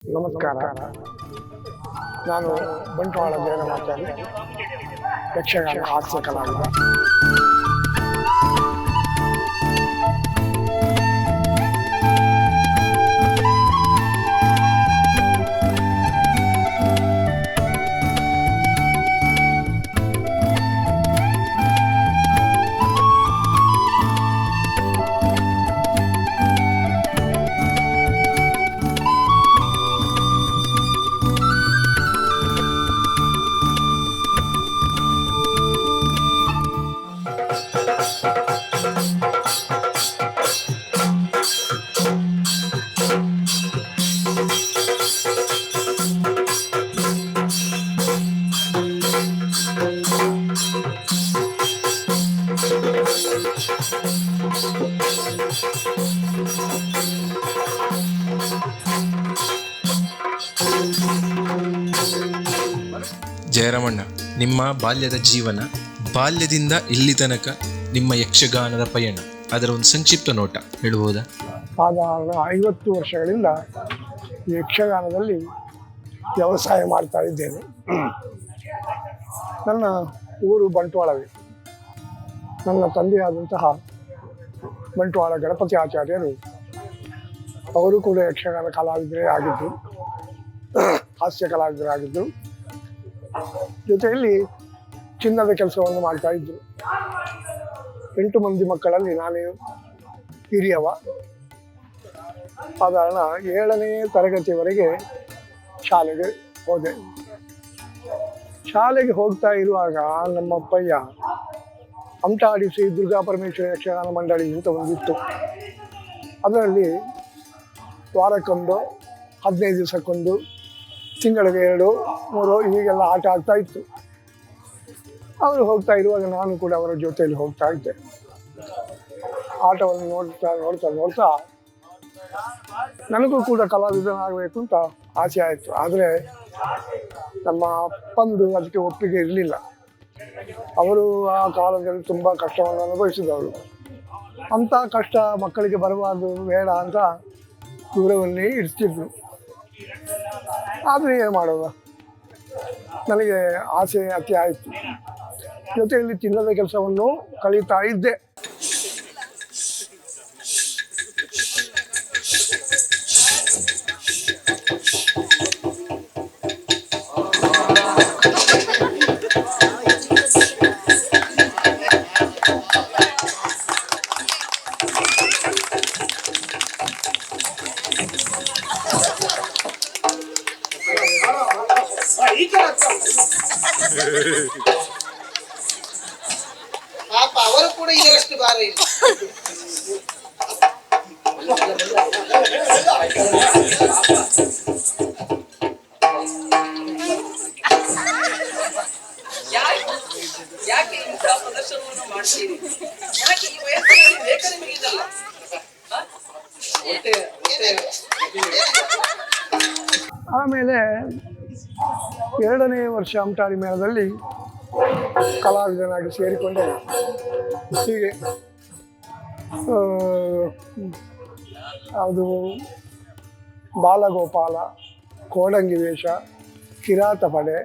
ನಮಸ್ಕಾರ. ನಾನು ಬಂಟ್ವಾಳ ಜಯರಾಮಾಚಾರ್ಯ, ಯಕ್ಷಗಾನ ಹಾಸ್ಯ ಕಲಾವಿದ. ಜಯರಾಮಣ್ಣ, ನಿಮ್ಮ ಬಾಲ್ಯದ ಜೀವನ, ಬಾಲ್ಯದಿಂದ ಇಲ್ಲಿ ತನಕ ನಿಮ್ಮ ಯಕ್ಷಗಾನದ ಪಯಣ, ಅದರ ಒಂದು ಸಂಕ್ಷಿಪ್ತ ನೋಟ ಹೇಳಬಹುದಾ? ಸಾಧಾರಣ 50 ವರ್ಷಗಳಿಂದ ಯಕ್ಷಗಾನದಲ್ಲಿ ವ್ಯವಸಾಯ ಮಾಡ್ತಾ ಇದ್ದೇನೆ. ನನ್ನ ಊರು ಬಂಟ್ವಾಳವೇ. ನನ್ನ ತಂದೆಯಾದಂತಹ ಬಂಟ್ವಾಳ ಗಣಪತಿ ಆಚಾರ್ಯರು, ಅವರು ಕೂಡ ಯಕ್ಷಗಾನ ಕಲಾವಿದರೇ ಆಗಿದ್ದು, ಹಾಸ್ಯ ಕಲಾವಿದರಾಗಿದ್ದು, ಜೊತೆಯಲ್ಲಿ ಚಿನ್ನದ ಕೆಲಸವನ್ನು ಮಾಡ್ತಾ ಇದ್ದರು. 8 ಮಂದಿ ಮಕ್ಕಳಲ್ಲಿ ನಾನೇ ಹಿರಿಯವ. ಸಾಧಾರಣ 7ನೇ ತರಗತಿಯವರೆಗೆ ಶಾಲೆಗೆ ಹೋದೆ. ಶಾಲೆಗೆ ಹೋಗ್ತಾ ಇರುವಾಗ ನಮ್ಮಪ್ಪಯ್ಯ ಅಮಟಾಡಿ ಶ್ರೀ ದುರ್ಗಾ ಪರಮೇಶ್ವರ ಯಕ್ಷಗಾನ ಮಂಡಳಿ ಅಂತ ಒಂದಿತ್ತು. ಅದರಲ್ಲಿ ವಾರಕ್ಕೊಂದು, 15 ದಿವಸಕ್ಕೊಂದು, ತಿಂಗಳಿಗೆ 2-3 ಹೀಗೆಲ್ಲ ಆಟ ಆಗ್ತಾ ಇತ್ತು. ಅವರು ಹೋಗ್ತಾ ಇರುವಾಗ ನಾನು ಕೂಡ ಅವರ ಜೊತೆಯಲ್ಲಿ ಹೋಗ್ತಾ ಇದ್ದೆ. ಆಟವನ್ನು ನೋಡ್ತಾ ನನಗೂ ಕೂಡ ಕಲಾವಿದನಾಗಬೇಕು ಅಂತ ಆಸೆ ಆಯಿತು. ಆದರೆ ನಮ್ಮ ಅಪ್ಪಂದು ಅದಕ್ಕೆ ಒಪ್ಪಿಗೆ ಇರಲಿಲ್ಲ. ಅವರು ಆ ಕಾಲದಲ್ಲಿ ತುಂಬ ಕಷ್ಟವನ್ನು ಅನುಭವಿಸಿದವರು. ಅಂಥ ಕಷ್ಟ ಮಕ್ಕಳಿಗೆ ಬರಬಾರ್ದು, ಬೇಡ ಅಂತ ದೂರವನ್ನೇ ಇಡ್ತಿದ್ರು. ಆದರೆ ಏನು ಮಾಡೋದು, ನನಗೆ ಆಸೆ ಅತಿ ಆಯಿತು. ಜೊತೆಯಲ್ಲಿ ಚಿನ್ನದ ಕೆಲಸವನ್ನು ಕಳೀತಾ ಇದ್ದೆ. ಅವರು ಕೂಡ ಇದರಷ್ಟು ಭಾರ ಇಲ್ಲ. ಯಾಕೆ ಇಂಥ ಪ್ರದರ್ಶನವನ್ನು ಮಾಡ್ತೀರಿ? ಯಾಕೆ ಈ ವಯಸ್ಸಿನಲ್ಲಿ ಬೇಕಾ ನಿಮಗೆ ಇದಲ್ಲ? ಆಮೇಲೆ 2ನೇ ವರ್ಷ ಅಮಟಾಡಿ ಮೇಳದಲ್ಲಿ ಕಲಾವಿದನಾಗಿ ಸೇರಿಕೊಂಡೆ. ಹೀಗೆ ಅದು ಬಾಲಗೋಪಾಲ, ಕೋಡಂಗಿ ವೇಷ, ಕಿರಾತ ಪಡೆ,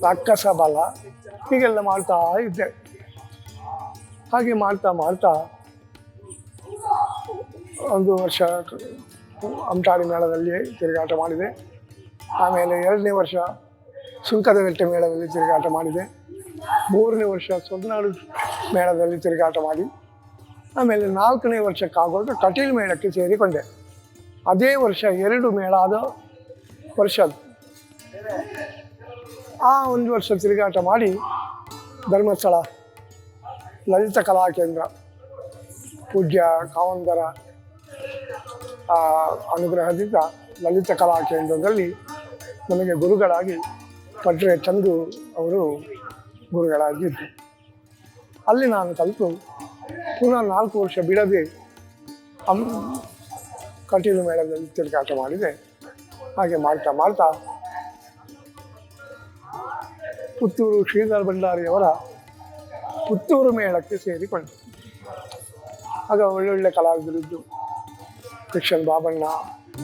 ರಾಕ್ಷಸ ಬಲ ಹೀಗೆಲ್ಲ ಮಾಡ್ತಾ ಇದ್ದೆ. ಹಾಗೆ ಮಾಡ್ತಾ ಒಂದು ವರ್ಷ ಅಮಟಾಡಿ ಮೇಳದಲ್ಲಿ ತಿರುಗಾಟ ಮಾಡಿದೆ. ಆಮೇಲೆ 2ನೇ ವರ್ಷ ಸುಂಕದ ವೆಟ್ಟೆ ಮೇಳದಲ್ಲಿ ತಿರುಗಾಟ ಮಾಡಿದೆ. 3ನೇ ವರ್ಷ ಸೊಂದನಾಡು ಮೇಳದಲ್ಲಿ ತಿರುಗಾಟ ಮಾಡಿ, ಆಮೇಲೆ 4ನೇ ವರ್ಷಕ್ಕಾಗುವಾಗ ಕಟೀಲು ಮೇಳಕ್ಕೆ ಸೇರಿಕೊಂಡೆ. ಅದೇ ವರ್ಷ 2 ಮೇಳ ಆದ ವರ್ಷ. ಆ ಒಂದು ವರ್ಷ ತಿರುಗಾಟ ಮಾಡಿ ಧರ್ಮಸ್ಥಳ ಲಲಿತ ಕಲಾ ಕೇಂದ್ರ, ಪೂಜ್ಯ ಕಾವಂದರ ಅನುಗ್ರಹದಿಂದ ಲಲಿತ ಕಲಾ ಕೇಂದ್ರದಲ್ಲಿ ನನಗೆ ಗುರುಗಳಾಗಿ ಪಟ್ರೆ ಚಂದು ಅವರು ಗುರುಗಳಾಗಿದ್ದರು. ಅಲ್ಲಿ ನಾನು ಕಲಿತು ಪುನಃ 4 ವರ್ಷ ಬಿಡದೆ ಕಟೀಲು ಮೇಳದಲ್ಲಿ ತಿರುಗಾಟ ಮಾಡಿದೆ. ಹಾಗೆ ಮಾಡ್ತಾ ಪುತ್ತೂರು ಶ್ರೀಧರ ಭಂಡಾರಿಯವರ ಪುತ್ತೂರು ಮೇಳಕ್ಕೆ ಸೇರಿಕೊಂಡೆ. ಆಗ ಒಳ್ಳೊಳ್ಳೆ ಕಲಾವಿದರಿದ್ದು, ಕೃಷ್ಣನ್ ಬಾಬಣ್ಣ,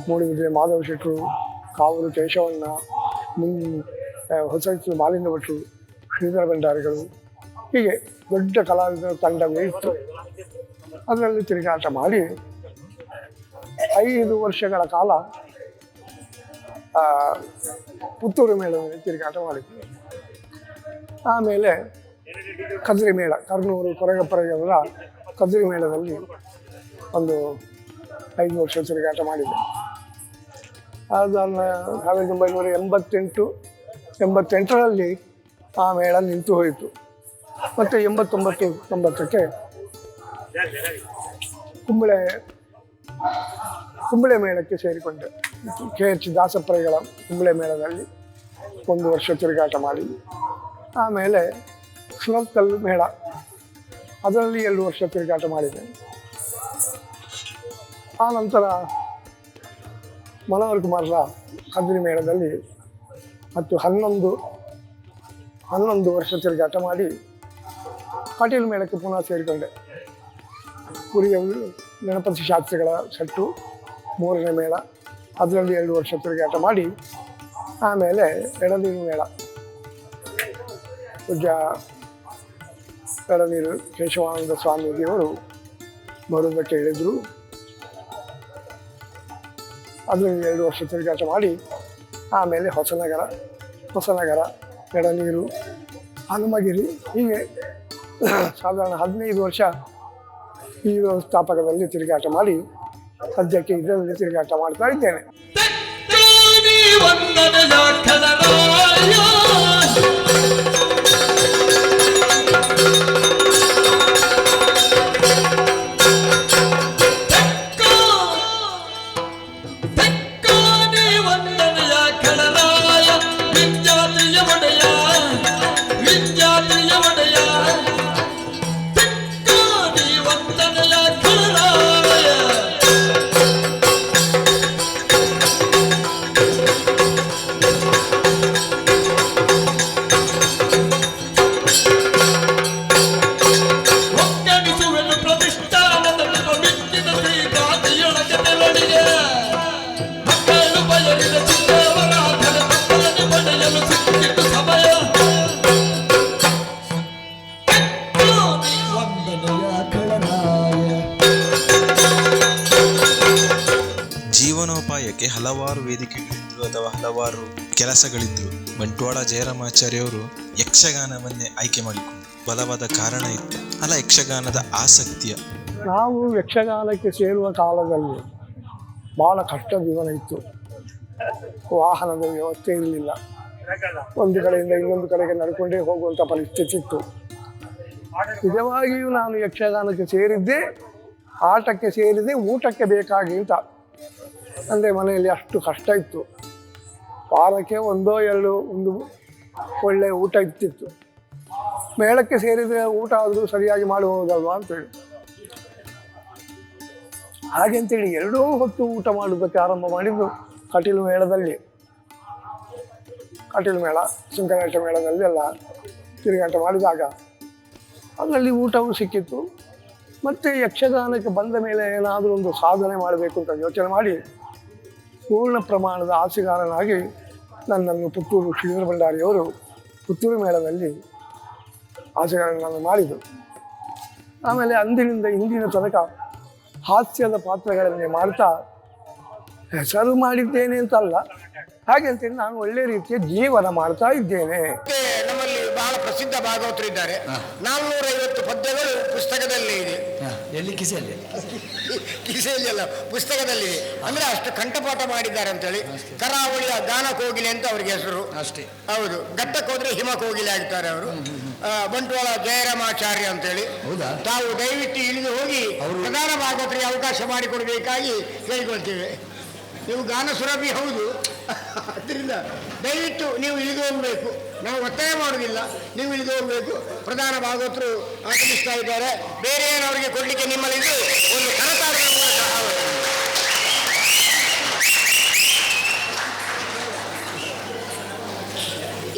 ಮೂಡಿಬಿದ್ರೆ ಮಾಧವ ಶೆಟ್ಟರು, ಕಾವೂರು ಕೇಶವಣ್ಣ, ಹೊಸ ಮಾಲಿಂಗ ಭಟ್ರು, ಶ್ರೀಧರ ಭಂಡಾರಿಗಳು, ಹೀಗೆ ದೊಡ್ಡ ಕಲಾವಿದರ ತಂಡವೇ ಇತ್ತು. ಅದರಲ್ಲಿ ತಿರುಗಾಟ ಮಾಡಿ 5 ವರ್ಷಗಳ ಕಾಲ ಪುತ್ತೂರು ಮೇಳದಲ್ಲಿ ತಿರುಗಾಟ ಮಾಡಿದ್ವಿ. ಆಮೇಲೆ ಕದ್ರಿ ಮೇಳ, ಕರ್ನೂರು ಕೊರಗಪ್ಪರವರ ಕದ್ರಿ ಮೇಳದಲ್ಲಿ ಒಂದು 5 ವರ್ಷ ತಿರುಗಾಟ ಮಾಡಿದೆ. ಅದನ್ನು 1988ರಲ್ಲಿ ಆ ಮೇಳ ನಿಂತು ಹೋಯಿತು. ಮತ್ತು 89-90ಕ್ಕೆ ಕುಂಬಳೆ ಮೇಳಕ್ಕೆ ಸೇರಿಕೊಂಡೆ. KH ದಾಸಪ್ರೈಗಳ ಕುಂಬಳೆ ಮೇಳದಲ್ಲಿ 1 ವರ್ಷ ತಿರುಗಾಟ ಮಾಡಿ, ಆಮೇಲೆ ಸುರತ್ಕಲ್ಲು ಮೇಳ ಅದರಲ್ಲಿ 2 ವರ್ಷ ತಿರುಗಾಟ ಮಾಡಿದೆ. ಆ ನಂತರ ಮನೋಹರ್ ಕುಮಾರ್ರ ಕದ್ರಿ ಮೇಳದಲ್ಲಿ ಮತ್ತು 11 ವರ್ಷ ತಿರುಗಾಟ ಮಾಡಿ ಪಾಟೀಲ್ ಮೇಳಕ್ಕೆ ಪುನಃ ಸೇರಿಕೊಂಡೆ. ಪುರಿಯ ಗಣಪತಿ ಶಾಸ್ತ್ರಿಗಳ ಸೆಟ್ಟು 3ನೇ ಮೇಳ, ಅದರಲ್ಲಿ 2 ವರ್ಷ ತಿರುಗಾಟ ಮಾಡಿ, ಆಮೇಲೆ ಎಡನೀರು ಮೇಳ, ಪೂಜ್ಯ ಎಡನೀರು ಕೇಶವಾನಂದ ಸ್ವಾಮೀಜಿಯವರು ಬರುವುದಕ್ಕೆ ಹೇಳಿದರು. ಅದರಲ್ಲಿ 2 ವರ್ಷ ತಿರುಗಾಟ ಮಾಡಿ, ಆಮೇಲೆ ಹೊಸನಗರ, ಎಡನೀರು, ಹನುಮಗಿರಿ, ಹೀಗೆ ಸಾಧಾರಣ 15 ವರ್ಷ ಈ ವ್ಯವಸ್ಥಾಪಕದಲ್ಲಿ ತಿರುಗಾಟ ಮಾಡಿ ಸದ್ಯಕ್ಕೆ ಇದರಲ್ಲಿ ತಿರುಗಾಟ ಮಾಡ್ತಾ ಇದ್ದೇನೆ. ಜೀವನೋಪಾಯಕ್ಕೆ ಹಲವಾರು ವೇದಿಕೆಗಳಿದ್ರು ಅಥವಾ ಹಲವಾರು ಕೆಲಸಗಳಿದ್ರು. ಬಂಟ್ವಾಳ ಜಯರಾಮಾಚಾರ್ಯವರು ಯಕ್ಷಗಾನವನ್ನೇ ಆಯ್ಕೆ ಮಾಡಿಕೊಂಡು ಬಲವಾದ ಕಾರಣ ಇತ್ತು. ಅಲ್ಲ, ಯಕ್ಷಗಾನದ ಆಸಕ್ತಿಯ ನಾವು ಯಕ್ಷಗಾನಕ್ಕೆ ಸೇರುವ ಕಾಲದಲ್ಲಿ ಭಾಳ ಕಷ್ಟ ಜೀವನ ಇತ್ತು. ವಾಹನದ ವ್ಯವಸ್ಥೆ ಇರಲಿಲ್ಲ. ಒಂದು ಕಡೆಯಿಂದ ಇನ್ನೊಂದು ಕಡೆಗೆ ನಡ್ಕೊಂಡೇ ಹೋಗುವಂಥ ಪರಿಸ್ಥಿತಿ ಇತ್ತು. ನಿಜವಾಗಿಯೂ ನಾನು ಯಕ್ಷಗಾನಕ್ಕೆ ಸೇರಿದ್ದೆ ಆಟಕ್ಕೆ ಸೇರಿದೆ, ಊಟಕ್ಕೆ ಬೇಕಾಗಿ ಅಂತ. ಅಂದರೆ ಮನೆಯಲ್ಲಿ ಅಷ್ಟು ಕಷ್ಟ ಇತ್ತು. ವಾರಕ್ಕೆ 1-2 ಒಂದು ಒಳ್ಳೆಯ ಊಟ ಇರ್ತಿತ್ತು. ಮೇಳಕ್ಕೆ ಸೇರಿದರೆ ಊಟ ಆದರೂ ಸರಿಯಾಗಿ ಮಾಡಬಹುದಲ್ವಾ ಅಂತೇಳಿ, ಹಾಗೆ ಅಂತೇಳಿ 2 ಹೊತ್ತು ಊಟ ಮಾಡುವುದಕ್ಕೆ ಆರಂಭ ಮಾಡಿದ್ದು ಕಟೀಲು ಮೇಳದಲ್ಲಿ. ಕಟೀಲು ಮೇಳ, ಶಂಕರಾಟ ಮೇಳದಲ್ಲಿ ಎಲ್ಲ ತಿರುಗಾಟ ಮಾಡಿದಾಗ ಅದರಲ್ಲಿ ಊಟವೂ ಸಿಕ್ಕಿತ್ತು. ಮತ್ತು ಯಕ್ಷಗಾನಕ್ಕೆ ಬಂದ ಮೇಲೆ ಏನಾದರೂ ಒಂದು ಸಾಧನೆ ಮಾಡಬೇಕು ಅಂತ ಯೋಚನೆ ಮಾಡಿ ಪೂರ್ಣ ಪ್ರಮಾಣದ ಆಸೆಗಾರನಾಗಿ ನನ್ನನ್ನು ಪುತ್ತೂರು ಶ್ರೀಧರ ಭಂಡಾರಿಯವರು ಪುತ್ತೂರು ಮೇಳದಲ್ಲಿ ಆಸೆಗಾರನನ್ನು ಮಾಡಿದರು. ಆಮೇಲೆ ಅಂದಿನಿಂದ ಇಂದಿನ ತನಕ ಹಾಸ್ಯದ ಪಾತ್ರಗಳನ್ನೇ ಮಾಡ್ತಾ ಹೆಸರು ಮಾಡಿದ್ದೇನೆ ಅಂತಲ್ಲ, ಹಾಗೆ ಅಂತೇಳಿ ನಾನು ಒಳ್ಳೆ ರೀತಿಯ ಜೀವನ ಮಾಡ್ತಾ ಇದ್ದೇನೆ. ನಮ್ಮಲ್ಲಿ ಬಹಳ ಪ್ರಸಿದ್ಧ ಭಾಗವತರಿದ್ದಾರೆ. 450 ಪದ್ಯಗಳು ಪುಸ್ತಕದಲ್ಲಿ ಇದೆ. ಎಲ್ಲಿ ಕಿಸೆಯಲ್ಲಿ ಅಲ್ಲ, ಪುಸ್ತಕದಲ್ಲಿದೆ. ಅಂದ್ರೆ ಅಷ್ಟು ಕಂಠಪಾಠ ಮಾಡಿದ್ದಾರೆ ಅಂತೇಳಿ. ಕರಾವಳಿಯ ಗಾನ ಕೋಗಿಲೆ ಅಂತ ಅವ್ರಿಗೆ ಹೆಸರು ಅಷ್ಟೇ. ಹೌದು, ಘಟ್ಟಕ್ಕೆ ಹೋದ್ರೆ ಹಿಮ ಕೋಗಿಲೆ ಆಗ್ತಾರೆ ಅವರು. ಬಂಟ್ವಾಳ ಜಯರಾಮಾಚಾರ್ಯ ಅಂತೇಳಿ. ತಾವು ದಯವಿಟ್ಟು ಇಳಿದು ಹೋಗಿ ಪ್ರಧಾನ ಭಾಗವತರಿಗೆ ಅವಕಾಶ ಮಾಡಿಕೊಡ್ಬೇಕಾಗಿ ಕೇಳಿಕೊಳ್ತೇವೆ. ನೀವು ಗಾನ ಸುರಭಿ ಹೌದು, ಅದರಿಂದ ದಯವಿಟ್ಟು ನೀವು ಇಳಿದು ಹೋಗಬೇಕು. ನಾವು ಒತ್ತಾಯ ಮಾಡೋದಿಲ್ಲ, ನೀವು ಇಳಿದು ಹೋಗಬೇಕು. ಪ್ರಧಾನ ಭಾಗವತರು ಆಗಮಿಸ್ತಾ ಇದ್ದಾರೆ. ಬೇರೆ ಏನು ಅವರಿಗೆ ಕೊಡಲಿಕ್ಕೆ ನಿಮ್ಮಲ್ಲಿದ್ದು ಒಂದು ಕರತಾಡದ ಮೂಲಕ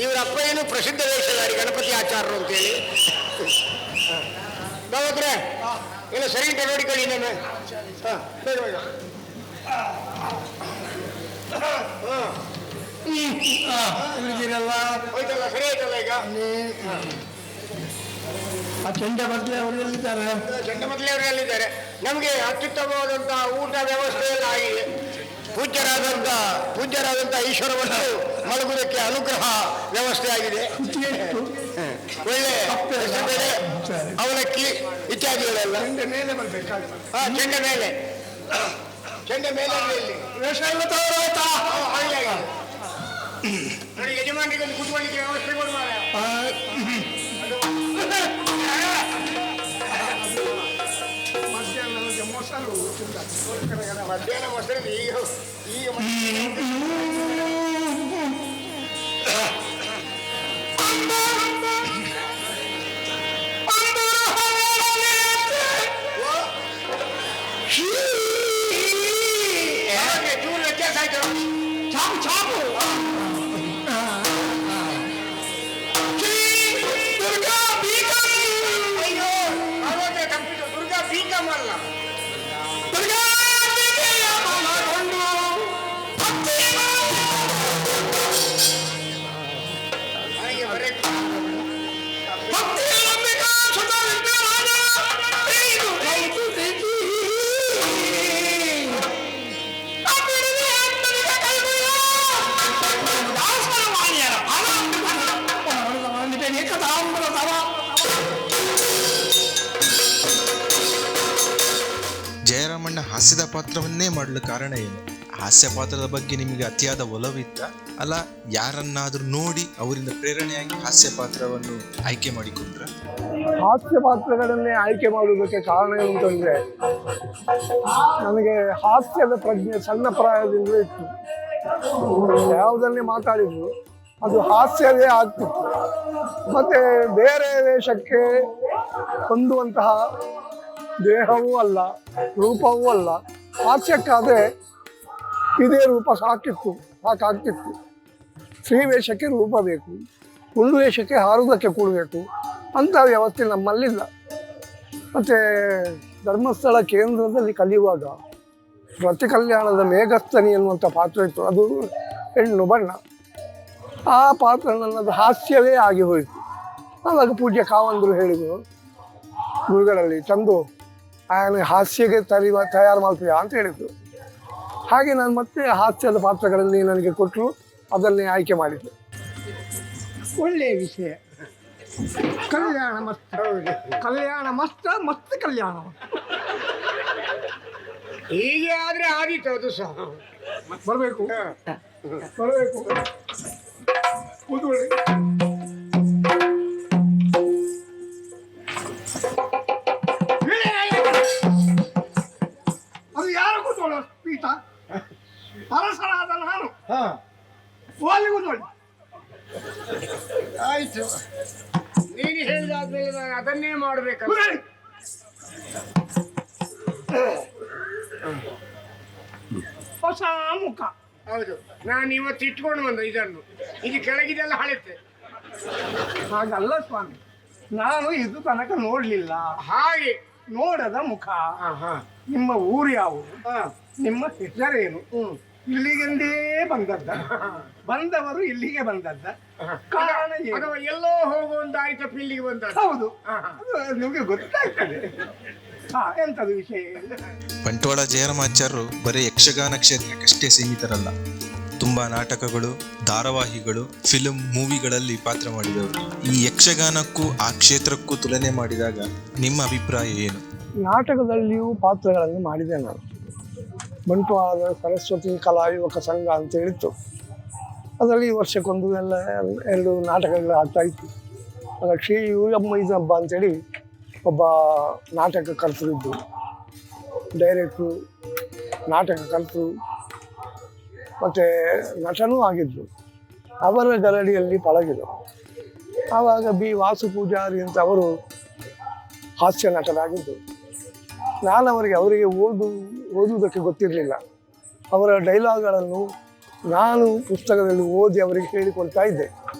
ಇವರ ಅಪ್ಪ ಏನು ಪ್ರಸಿದ್ಧ ವೇಷಧಾರಿ ಗಣಪತಿ ಆಚಾರ್ಯರು ಅಂತೇಳಿ. ಭಾಗವತ್ರೆ ಎಲ್ಲ ಸರಿ ನೋಡಿಕೊಳ್ಳಿ. ನಾನು ಬೇಡ ಇಲ್ಲಿದ್ದೀರಲ್ಲ ಹೋಯ್ತಲ್ಲ, ಸರಿ ಆಯ್ತಲ್ಲ ಈಗ. ಆ ಚಂಡ ಬದಲಿ ಅವರು ಎಲ್ಲಿದ್ದಾರೆ? ಚಂಡಮದ್ಲೆಯವರು ಎಲ್ಲಿದ್ದಾರೆ? ನಮಗೆ ಅತ್ಯುತ್ತಮವಾದಂತಹ ಊಟ ವ್ಯವಸ್ಥೆ ಎಲ್ಲ ಆಗಿದೆ. ಪೂಜ್ಯರಾದಂಥ ಈಶ್ವರವನ್ನು ಮಲಗುವುದಕ್ಕೆ ಅನುಗ್ರಹ ವ್ಯವಸ್ಥೆ ಆಗಿದೆ. ಒಳ್ಳೆ ಬೆಳೆ, ಅವಲಕ್ಕಿ ಇತ್ಯಾದಿಗಳೆಲ್ಲ ಮೇಲೆ ಬರ್ಬೇಕಾಗ್ತದೆ. ಚೆಂಡೆ ಮೇಲೆ ವೇಷ ಎಲ್ಲ ತಯಾರಾಯ್ತಾ? ನೋಡಿ, ಯಜಮಾನರಿಗೆ ಒಂದು ಕುತ್ಕೊಳ್ಳಿಕ್ಕೆ ವ್ಯವಸ್ಥೆ ಕೊಡುವ. ಮಧ್ಯಾಹ್ನ ಮೊಸರು ಈಗ ಚೂರು ವ್ಯತ್ಯಾಸ ಆಯ್ತು. ಚಾಪು ಅಯ್ಯೋ, ಆವಾಗ ತಪ್ಪಿತು. ದುರ್ಗಾ ಬೀಕಮ್ ಅಲ್ಲ. ಹಾಗೆ ಬರೀ ಜಯರಾಮಣ್ಣ ಹಾಸ್ಯದ ಪಾತ್ರವನ್ನೇ ಮಾಡಲು ಕಾರಣ ಏನು? ಹಾಸ್ಯ ಪಾತ್ರದ ಬಗ್ಗೆ ನಿಮಗೆ ಅತಿಯಾದ ಒಲವಿತ್ತ? ಅಲ್ಲ, ಯಾರನ್ನಾದ್ರೂ ನೋಡಿ ಅವರಿಂದ ಪ್ರೇರಣೆಯಾಗಿ ಹಾಸ್ಯ ಪಾತ್ರವನ್ನು ಆಯ್ಕೆ ಮಾಡಿಕೊಂಡ್ರ? ಹಾಸ್ಯ ಪಾತ್ರಗಳನ್ನೇ ಆಯ್ಕೆ ಮಾಡುವುದಕ್ಕೆ ಕಾರಣ ಏನು ಅಂತಂದ್ರೆ, ನನಗೆ ಹಾಸ್ಯದ ಪ್ರಜ್ಞೆ ಸಣ್ಣ ಪ್ರಾಯದಿಂದಲೇ ಇತ್ತು. ಯಾವುದನ್ನೇ ಮಾತಾಡಿದ್ರು ಅದು ಹಾಸ್ಯವೇ ಆಗ್ತಿತ್ತು. ಮತ್ತೆ ಬೇರೆ ವೇಷಕ್ಕೆ ಹೊಂದುವಂತಹ ದೇಹವೂ ಅಲ್ಲ, ರೂಪವೂ ಅಲ್ಲ. ಹಾಸ್ಯಕ್ಕಾದರೆ ಇದೇ ರೂಪ ಸಾಕಾಗ್ತಿತ್ತು. ಸ್ತ್ರೀ ವೇಷಕ್ಕೆ ರೂಪ ಬೇಕು, ಹುಲ್ಲು ವೇಷಕ್ಕೆ ಹಾರುವುದಕ್ಕೆ ಕೂಡಬೇಕು ಅಂಥ ವ್ಯವಸ್ಥೆ ನಮ್ಮಲ್ಲಿಲ್ಲ. ಮತ್ತು ಧರ್ಮಸ್ಥಳ ಕೇಂದ್ರದಲ್ಲಿ ಕಲಿಯುವಾಗ ಪ್ರತಿ ಕಲ್ಯಾಣದ ಮೇಘಸ್ತನಿ ಎನ್ನುವಂಥ ಪಾತ್ರ ಇತ್ತು. ಅದು ಹೆಣ್ಣು ಬಣ್ಣ. ಆ ಪಾತ್ರ ನನ್ನದು ಹಾಸ್ಯವೇ ಆಗಿ ಹೋಯಿತು. ಆವಾಗ ಪೂಜ್ಯ ಕಾವಂದರು ಹೇಳಿದರು ಗುರುಗಳಲ್ಲಿ, ಚಂದು ಆಯನ ಹಾಸ್ಯಕ್ಕೆ ತಯಾರು ಮಾಡ್ತೀಯಾ ಅಂತ ಹೇಳಿದರು. ಹಾಗೆ ನಾನು ಮತ್ತೆ ಹಾಸ್ಯದ ಪಾತ್ರಗಳಲ್ಲಿ ನನಗೆ ಕೊಟ್ಟರು, ಅದನ್ನೇ ಆಯ್ಕೆ ಮಾಡಿದ್ದೆ. ಒಳ್ಳೆಯ ವಿಷಯ. ಕಲ್ಯಾಣ ಮಸ್ತ್, ಕಲ್ಯಾಣ ಮಸ್ತ್ ಕಲ್ಯಾಣ. ಹೀಗೆ ಆದ್ರೆ ಆದೀತು. ಅದು ಸಹ ಬರಬೇಕು. ಕೂತ್ಕೊಳ್ಳಿ. ಅದು ಯಾರು ಕೂತ್ಕೊಳ್ಳೋ ಪೀಠ? ಅರಸರಾದ ನಾನು ಅಲ್ಲಿ ಕೂತ್ಕೊಳ್ಳಿ. ಆಯ್ತು, ನೀನು ಹೇಳಿದಾದ್ಮೇಲೆ ನಾನು ಅದನ್ನೇ ಮಾಡಬೇಕು. ಹೊಸ ಮುಖ. ಹೌದು, ನಾನು ಇವತ್ತು ಇಟ್ಕೊಂಡು ಬಂದ ಇದನ್ನು. ಇದು ಕೆಳಗಿದೆಲ್ಲ ಹಳೆತೆ. ಹಾಗಲ್ಲ ಸ್ವಾಮಿ, ನಾನು ಇದು ತನಕ ನೋಡ್ಲಿಲ್ಲ. ಹಾಗೆ ನೋಡದ ಮುಖ. ನಿಮ್ಮ ಊರು ಯಾವುದು? ನಿಮ್ಮ ಹೆಸರೇನು? ಇಲ್ಲಿಗೆಂದೇ ಬಂದದ್ದ? ಬಂದವರು ಇಲ್ಲಿಗೆ ಬಂದದ್ದ? ಕಾರಣ ಏನು? ಅಥವಾ ಎಲ್ಲೋ ಹೋಗುವಂತ ಆಯ್ತಪ್ಪ ಇಲ್ಲಿಗೆ ಬಂದ? ಹೌದು, ನಿಮಗೆ ಗೊತ್ತಾಗ್ತದೆ. ಎಂತದು ವಿಷಯ? ಬಂಟ್ವಾಳ ಜಯರಾಮಾಚಾರ್ಯರು ಬರೀ ಯಕ್ಷಗಾನ ಕ್ಷೇತ್ರಕ್ಕಷ್ಟೇ ಸೀಮಿತರಲ್ಲ. ತುಂಬಾ ನಾಟಕಗಳು, ಧಾರಾವಾಹಿಗಳು, ಫಿಲ್ಮ್, ಮೂವಿಗಳಲ್ಲಿ ಪಾತ್ರ ಮಾಡಿದವರು. ಈ ಯಕ್ಷಗಾನಕ್ಕೂ ಆ ಕ್ಷೇತ್ರಕ್ಕೂ ತುಲನೆ ಮಾಡಿದಾಗ ನಿಮ್ಮ ಅಭಿಪ್ರಾಯ ಏನು? ನಾಟಕದಲ್ಲಿಯೂ ಪಾತ್ರಗಳನ್ನು ಮಾಡಿದೆ ನಾನು. ಬಂಟ್ವಾಳದ ಸರಸ್ವತಿ ಕಲಾ ಯುವಕ ಸಂಘ ಅಂತ ಹೇಳಿತ್ತು. ಅದರಲ್ಲಿ ವರ್ಷಕ್ಕೊಂದು 2 ನಾಟಕಗಳು ಆಗ್ತಾ ಇತ್ತು. ಆಗ ಶ್ರೀ ಯುಎಂ ಅಂತೇಳಿ ಒಬ್ಬ ನಾಟಕ ಕರ್ತರಿದ್ದು, ಡೈರೆಕ್ಟ್ರು, ನಾಟಕ ಕರ್ತರು ಮತ್ತು ನಟನೂ ಆಗಿದ್ದರು. ಅವರ ಗರಡಿಯಲ್ಲಿ ಪಳಗಿದರು. ಆವಾಗ ಬಿ ವಾಸು ಪೂಜಾರಿ ಅಂತ ಅವರು ಹಾಸ್ಯ ನಟರಾಗಿದ್ದರು. ನಾನು ಅವರಿಗೆ ಓದುವುದಕ್ಕೆ ಗೊತ್ತಿರಲಿಲ್ಲ. ಅವರ ಡೈಲಾಗ್ಗಳನ್ನು ನಾನು ಪುಸ್ತಕದಲ್ಲಿ ಓದಿ ಅವರಿಗೆ ಹೇಳಿಕೊಳ್ತಾ ಇದ್ದೆ.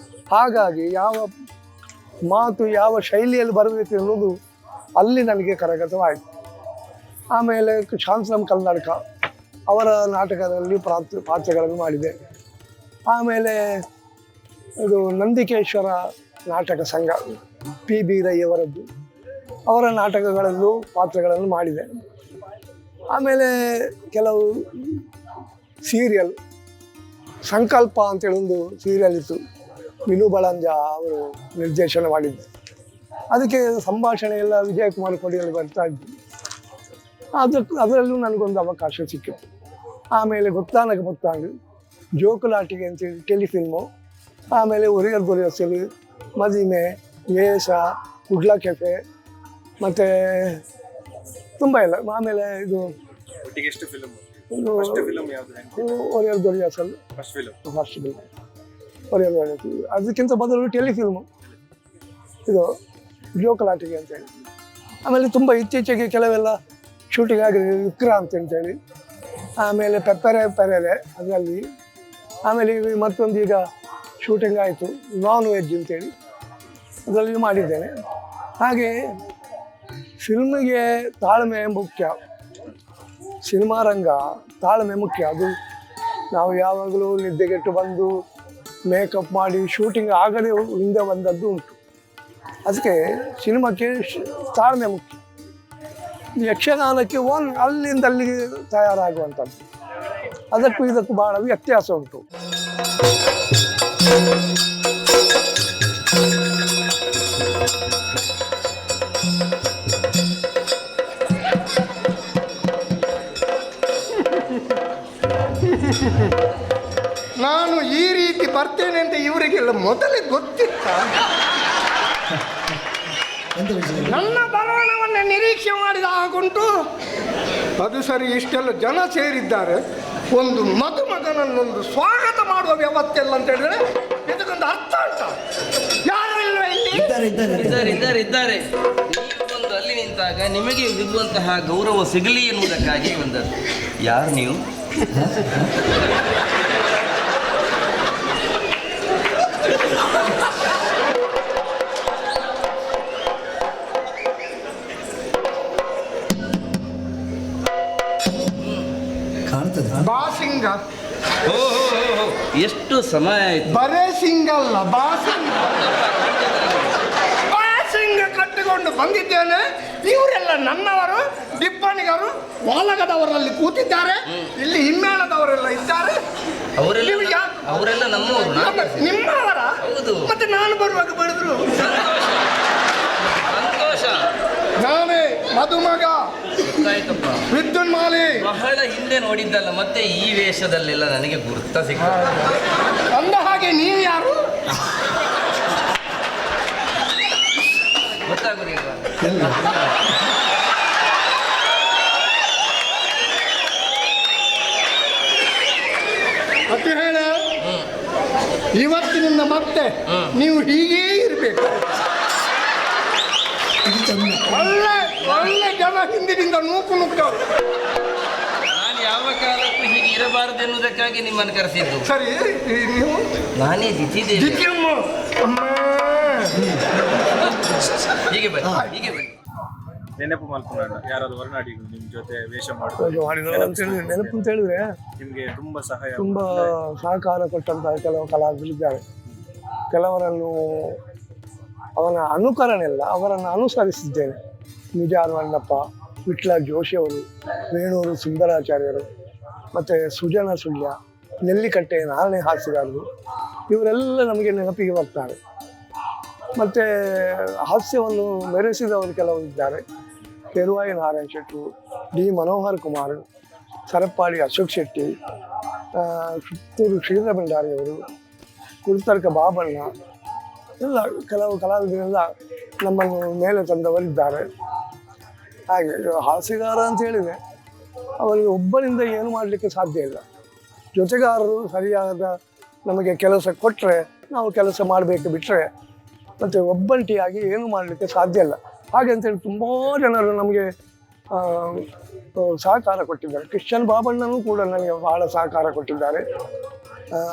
ಹಾಗಾಗಿ ಯಾವ ಮಾತು ಯಾವ ಶೈಲಿಯಲ್ಲಿ ಬರಬೇಕು ಎನ್ನುವುದು ಅಲ್ಲಿ ನನಗೆ ಕರಗತವಾಯಿತು. ಆಮೇಲೆ ಶಾಂತರಾಮ್ ಕನ್ನಡಕ ಅವರ ನಾಟಕದಲ್ಲಿ ಪಾತ್ರಗಳನ್ನು ಮಾಡಿದೆ. ಆಮೇಲೆ ಇದು ನಂದಿಕೇಶ್ವರ ನಾಟಕ ಸಂಘ PB ರೈ ಅವರದ್ದು, ಅವರ ನಾಟಕಗಳಲ್ಲೂ ಪಾತ್ರಗಳನ್ನು ಮಾಡಿದೆ. ಆಮೇಲೆ ಕೆಲವು ಸೀರಿಯಲ್, ಸಂಕಲ್ಪ ಅಂತೇಳಿ ಒಂದು ಸೀರಿಯಲ್ ಇತ್ತು, ವಿನು ಬಳಂಜ ಅವರು ನಿರ್ದೇಶನ ಮಾಡಿದ್ದೆ. ಅದಕ್ಕೆ ಸಂಭಾಷಣೆ ಎಲ್ಲ ವಿಜಯಕುಮಾರ್ ಕೊಡಿಯಲ್ಲಿ ಬರ್ತಾ ಇದ್ದರು. ಅದರಲ್ಲೂ ನನಗೊಂದು ಅವಕಾಶ ಸಿಕ್ಕಿತ್ತು. ಆಮೇಲೆ ಗೊತ್ತಾನಗೆ ಗೊತ್ತಾಂಡು, ಜೋಕುಲಾಟಿಗೆ ಅಂತೇಳಿ ಟೆಲಿಫಿಲ್ಮು, ಆಮೇಲೆ ಒರಿಯರ್ ದೊರೆಯಸಲು, ಮದಿಮೆ, ಏಸ, ಕುಡ್ಲ ಕೆಫೆ, ಮತ್ತು ತುಂಬ ಇಲ್ಲ. ಆಮೇಲೆ ಇದು ಒರಿಯರ್ ದೊರೆಯಸಲು ಫಸ್ಟ್ ಫಿಲ್ಮ್ ಒರಿಯರ್ ದೊರೆಯಸಲು. ಅದಕ್ಕಿಂತ ಮೊದಲು ಟೆಲಿಫಿಲ್ಮು ಇದು ಜೋಕಲಾಟಿಗೆ ಅಂತೇಳಿ. ಆಮೇಲೆ ತುಂಬ ಇತ್ತೀಚೆಗೆ ಕೆಲವೆಲ್ಲ ಶೂಟಿಂಗ್ ಆಗಿದೆ, ವಿಕ್ರಾಂತ್ ಅಂತೇಳಿ, ಆಮೇಲೆ ಪೆಪ್ಪರೆ ಪೆರೆರೆ ಅದರಲ್ಲಿ. ಆಮೇಲೆ ಮತ್ತೊಂದು ಈಗ ಶೂಟಿಂಗ್ ಆಯಿತು, ನಾನ್ ವೆಜ್ ಅಂತೇಳಿ, ಅದರಲ್ಲಿ ಮಾಡಿದ್ದೇನೆ. ಹಾಗೆ ಫಿಲ್ಮಿಗೆ ತಾಳ್ಮೆ ಮುಖ್ಯ, ಸಿನಿಮಾ ರಂಗ ತಾಳ್ಮೆ ಮುಖ್ಯ. ಅದು ನಾವು ಯಾವಾಗಲೂ ನಿದ್ದೆಗೆಟ್ಟು ಬಂದು ಮೇಕಪ್ ಮಾಡಿ ಶೂಟಿಂಗ್ ಆಗದೆ ಹಿಂದೆ ಬಂದದ್ದು ಉಂಟು. ಅದಕ್ಕೆ ಸಿನಿಮಾಕ್ಕೆ ತಾಳ್ಮೆ ಮುಖ್ಯ. ಯಕ್ಷಗಾನಕ್ಕೆ ಅಲ್ಲಿಂದ ಅಲ್ಲಿಗೆ ತಯಾರಾಗುವಂಥದ್ದು, ಅದಕ್ಕೂ ಇದಕ್ಕೂ ಭಾಳ ವ್ಯತ್ಯಾಸ ಉಂಟು. ನಾನು ಈ ರೀತಿ ಬರ್ತೇನೆ ಅಂತ ಇವರಿಗೆಲ್ಲ ಮೊದಲೇ ಗೊತ್ತಿತ್ತ? ನನ್ನ ಬರೋಣವನ್ನು ನಿರೀಕ್ಷೆ ಮಾಡಿದ ಹಾಗುಂಟು. ಅದು ಸರಿ, ಇಷ್ಟೆಲ್ಲ ಜನ ಸೇರಿದ್ದಾರೆ, ಒಂದು ಮದುಮಗನನ್ನೊಂದು ಸ್ವಾಗತ ಮಾಡುವ ವ್ಯವಸ್ಥೆ ಇಲ್ಲ ಅಂತ ಹೇಳಿದ್ರೆ ಇದಕ್ಕೊಂದು ಅರ್ಥ ಉಂಟ? ಯಾರು ಇಲ್ವ ಇಲ್ಲಿ? ಇದ್ದಾರೆ. ನೀವು ಒಂದು ಅಲ್ಲಿ ನಿಂತಾಗ ನಿಮಗೆ ಸಿಗುವಂತಹ ಗೌರವ ಸಿಗಲಿ ಎನ್ನುವುದಕ್ಕಾಗಿ ಬಂದದ್ದು. ಯಾರು ನೀವು? ಬಾಸಿಂಗ. ಎಷ್ಟು ಸಮಯ ಆಯ್ತು? ಬರೇ ಸಿಂಗಲ್ಲ, ಬಾಸಿಂಗ ಕಟ್ಟಿಕೊಂಡು ಬಂದಿದ್ದೇನೆ. ಇವರೆಲ್ಲ ನನ್ನವರು, ಡಿಪ್ಪಣಿಗರು, ವಾಲಗದವರಲ್ಲಿ ಕೂತಿದ್ದಾರೆ, ಇಲ್ಲಿ ಹಿಮ್ಮೇಳದವರೆಲ್ಲ ಇದ್ದಾರೆ. ಅವರೆಲ್ಲ ನಮ್ಮವರು, ನಿಮ್ಮವರ? ಮತ್ತೆ ನಾನು ಬರುವಾಗ ಬಡಿದ್ರು. ಸಂತೋಷ. ನಾನೇ ಮದುಮಗ ವಿದ್ಯುನ್ಮಾಲಿ. ಬಹಳ ಹಿಂದೆ ನೋಡಿದ್ದಲ್ಲ, ಮತ್ತೆ ಈ ವೇಷದಲ್ಲೆಲ್ಲ ನನಗೆ ಗುರುತ ಸಿಕ್ಕ. ಅಂದ ಹಾಗೆ ನೀವು ಯಾರು? ಗೊತ್ತಾಗುದಿಲ್ವಾ? ಮತ್ತೆ ಹೇಳ, ಇವತ್ತಿನಿಂದ ಮತ್ತೆ ನೀವು ಹೀಗೇ ಇರಬೇಕು. ಒಳ್ಳೆ ಒಳ್ಳೆ ಜನ ಹಿಂದಿನಿಂದ ನೂಕು ನುಗ್ಗವರು. ನಾನು ಯಾವ ಕಾಲಕ್ಕೂ ಹೀಗೆ ಇರಬಾರದು ಎನ್ನುವುದಕ್ಕಾಗಿ ನಿಮ್ಮನ್ನು ಕರೆಸಿದ್ದು. ಸರಿ, ನೀವು? ನಾನೇ ದಿತಿದೇವಿ. ಹೀಗೆ ಬನ್ನಿ. ನೆನಪು ಮಾಡ್ಕೊಳ್ಳೋಣ, ಯಾರಾದ್ರು ಹೊರನಾಡಿಗಳು ನಿಮ್ಮ ಜೊತೆ ವೇಷ ಮಾಡಿದ್ರು ನೆನಪು ಅಂತ ಹೇಳಿದ್ರೆ ನಿಮಗೆ ತುಂಬಾ ಸಹಕಾರ ಕೊಟ್ಟಂತಹ ಕೆಲವು ಕಲಾವಿದರಿದ್ದಾರೆ. ಕೆಲವರನ್ನು ಅವನ ಅನುಕರಣೆ ಇಲ್ಲ, ಅವರನ್ನು ಅನುಸರಿಸಿದ್ದೇನೆ. ನಿಜಾರ್ ವಣ್ಣಪ್ಪ, ವಿಟ್ಲ ಜೋಶಿಯವರು, ವೇಣೂರು ಸುಂದರಾಚಾರ್ಯರು, ಮತ್ತು ಸುಜನ ಸುಳ್ಯ, ನೆಲ್ಲಿಕಟ್ಟೆ ನಾರನೇ ಹಾಸ್ಯಗಾರರು, ಇವರೆಲ್ಲ ನಮಗೆ ನೆನಪಿಗೆ ಬರ್ತಾರೆ. ಮತ್ತು ಹಾಸ್ಯವನ್ನು ಮೆರೆಸಿದವರು ಕೆಲವರು ಇದ್ದಾರೆ. ಕೆರುವಾಯಿ ನಾರಾಯಣ ಶೆಟ್ಟರು, ಡಿ ಮನೋಹರ್ ಕುಮಾರ್, ಸರಪ್ಪಾಡಿ ಅಶೋಕ್ ಶೆಟ್ಟಿ, ಸುತ್ತೂರು ಶ್ರೀಧರ ಭಂಡಾರಿಯವರು, ಕುರ್ತರ್ಕ ಬಾಬಣ್ಣ, ಎಲ್ಲ ಕೆಲವು ಕಲಾವಿದರೆಲ್ಲ ನಮ್ಮನ್ನು ಮೇಲೆ ತಂದವರಿದ್ದಾರೆ. ಹಾಗೆ ಹಾಸ್ಯಗಾರ ಅಂತ ಹೇಳಿದರೆ ಅವರಿಗೆ ಒಬ್ಬರಿಂದ ಏನು ಮಾಡಲಿಕ್ಕೆ ಸಾಧ್ಯ ಇಲ್ಲ. ಜೊತೆಗಾರರು ಸರಿಯಾದ ನಮಗೆ ಕೆಲಸ ಕೊಟ್ಟರೆ ನಾವು ಕೆಲಸ ಮಾಡಬೇಕು, ಬಿಟ್ಟರೆ ಮತ್ತು ಒಬ್ಬಂಟಿಯಾಗಿ ಏನು ಮಾಡಲಿಕ್ಕೆ ಸಾಧ್ಯ ಇಲ್ಲ. ಹಾಗೆ ಅಂತೇಳಿ ತುಂಬ ಜನರು ನಮಗೆ ಸಹಕಾರ ಕೊಟ್ಟಿದ್ದಾರೆ. ಕ್ರಿಶ್ಚಿಯನ್ ಬಾಬಣ್ಣನೂ ಕೂಡ ನನಗೆ ಬಹಳ ಸಹಕಾರ ಕೊಟ್ಟಿದ್ದಾರೆ.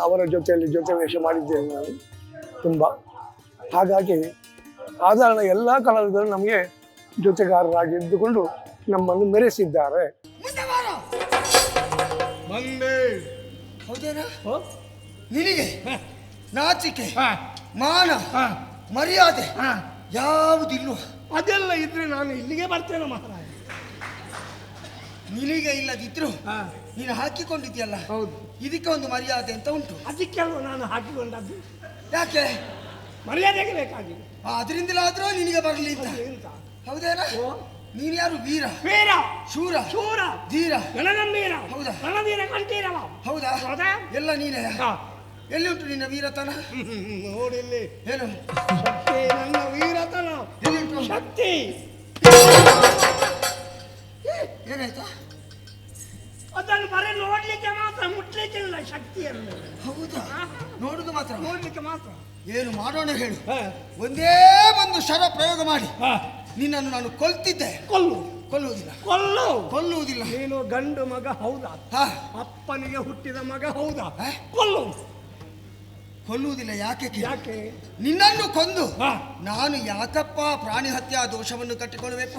ಅವರ ಜೊತೆಯಲ್ಲಿ ಜೊತೆ ವೇಷ ಮಾಡಿದ್ದೇನೆ ನಾನು ತುಂಬ. ಹಾಗಾಗಿ ಸಾಧಾರಣ ಎಲ್ಲ ಕಲಾವಿದರು ನಮಗೆ ಜೊತೆಗಾರರಾಗಿ ಇದ್ದುಕೊಂಡು ನಮ್ಮನ್ನು ಮೆರೆಸಿದ್ದಾರೆ. ನಿನಗೆ ನಾಚಿಕೆ, ಹಾ, ಮಾನ, ಹಾ, ಮರ್ಯಾದೆ ಹಾ. ಯಾವುದಿಲ್ವ? ಅದೆಲ್ಲ ಇದ್ರೆ ನಾನು ಇಲ್ಲಿಗೆ ಬರ್ತೇನೆ ಮಹಾರಾಜ. ನಿನಗೆ ಇಲ್ಲದಿದ್ರು ಹಾ, ನೀನು ಹಾಕಿಕೊಂಡಿದ್ಯಲ್ಲ, ಹೌದು. ಇದಕ್ಕೆ ಒಂದು ಮರ್ಯಾದೆ ಅಂತ ಉಂಟು. ಅದಕ್ಕೆಲ್ಲ ನಾನು ಹಾಕಿಕೊಂಡದ್ದು. ಯಾಕೆ? ಮರ್ಯಾದೆಗೆ ಬೇಕಾಗಿದೆ. ಅದರಿಂದಲಾದ್ರೂ ನಿನಗೆ ಬರಲಿ ಅಂತ. ಎಂತ? ಹೌದೇನ? ಓ, ನೀನು ಯಾರು? ವೀರ, ವೀರ, ಶೂರ, ಶೂರ, ಧೀರ. ಗಣಗಂಭೀರ. ಹೌದಾ? ಗಣಧೀರ ಕಂಠೀರವ. ಹೌದಾ? ಹೌದಾ? ಎಲ್ಲ ನೀನೇ. ಹಾ. ಎಲ್ಲಿ ಉಂಟು ನಿನ್ನ ವೀರತನ? ನೋಡಿ ಇಲ್ಲಿ. ಏನು ಶಕ್ತಿ, ನನ್ನ ವೀರತನ. ಎಲ್ಲಿ ಉಂಟು? ಶಕ್ತಿ. ಏನಾಯ್ತಾ? ಅದನ್ನು ಬರೀ ನೋಡ್ಲಿಕ್ಕೆ ಮಾತ್ರ, ಮುಟ್ಲಿಕ್ಕೆ ಇಲ್ಲ ಶಕ್ತಿಯನ್ನು. ಹೌದಾ? ನೋಡುದು ಮಾತ್ರ? ನೋಡ್ಲಿಕ್ಕೆ ಮಾತ್ರ. ಏನು ಮಾಡೋಣ ಹೇಳು? ಹಾ, ಒಂದೇ ಒಂದು ಶರ ಪ್ರಯೋಗ ಮಾಡಿ ಹಾ. ನಿನ್ನನ್ನು ನಾನು ಕೊಲ್ತಿದ್ದೆ. ಕೊಲ್ಲು, ಕೊಲ್ಲುವುದಿಲ್ಲ, ಕೊಲ್ಲು. ಕೊಲ್ಲುವುದಿಲ್ಲ. ನೀನು ಗಂಡು ಮಗ ಹೌದಾ? ಹಾ, ಅಪ್ಪನಿಗೆ ಹುಟ್ಟಿದ ಮಗ ಹೌದಾ? ಹಾ? ಕೊಲ್ಲು. ಕೊಲ್ಲುವುದಿಲ್ಲ. ಯಾಕೆ ಕೇಳು? ಯಾಕೆ? ನಿನ್ನನ್ನು ಕೊಂದು ಹಾ. ನಾನು ಯಾಕಪ್ಪ ಪ್ರಾಣಿ ಹತ್ಯಾ ದೋಷವನ್ನು ಕಟ್ಟಿಕೊಳ್ಳಬೇಕು?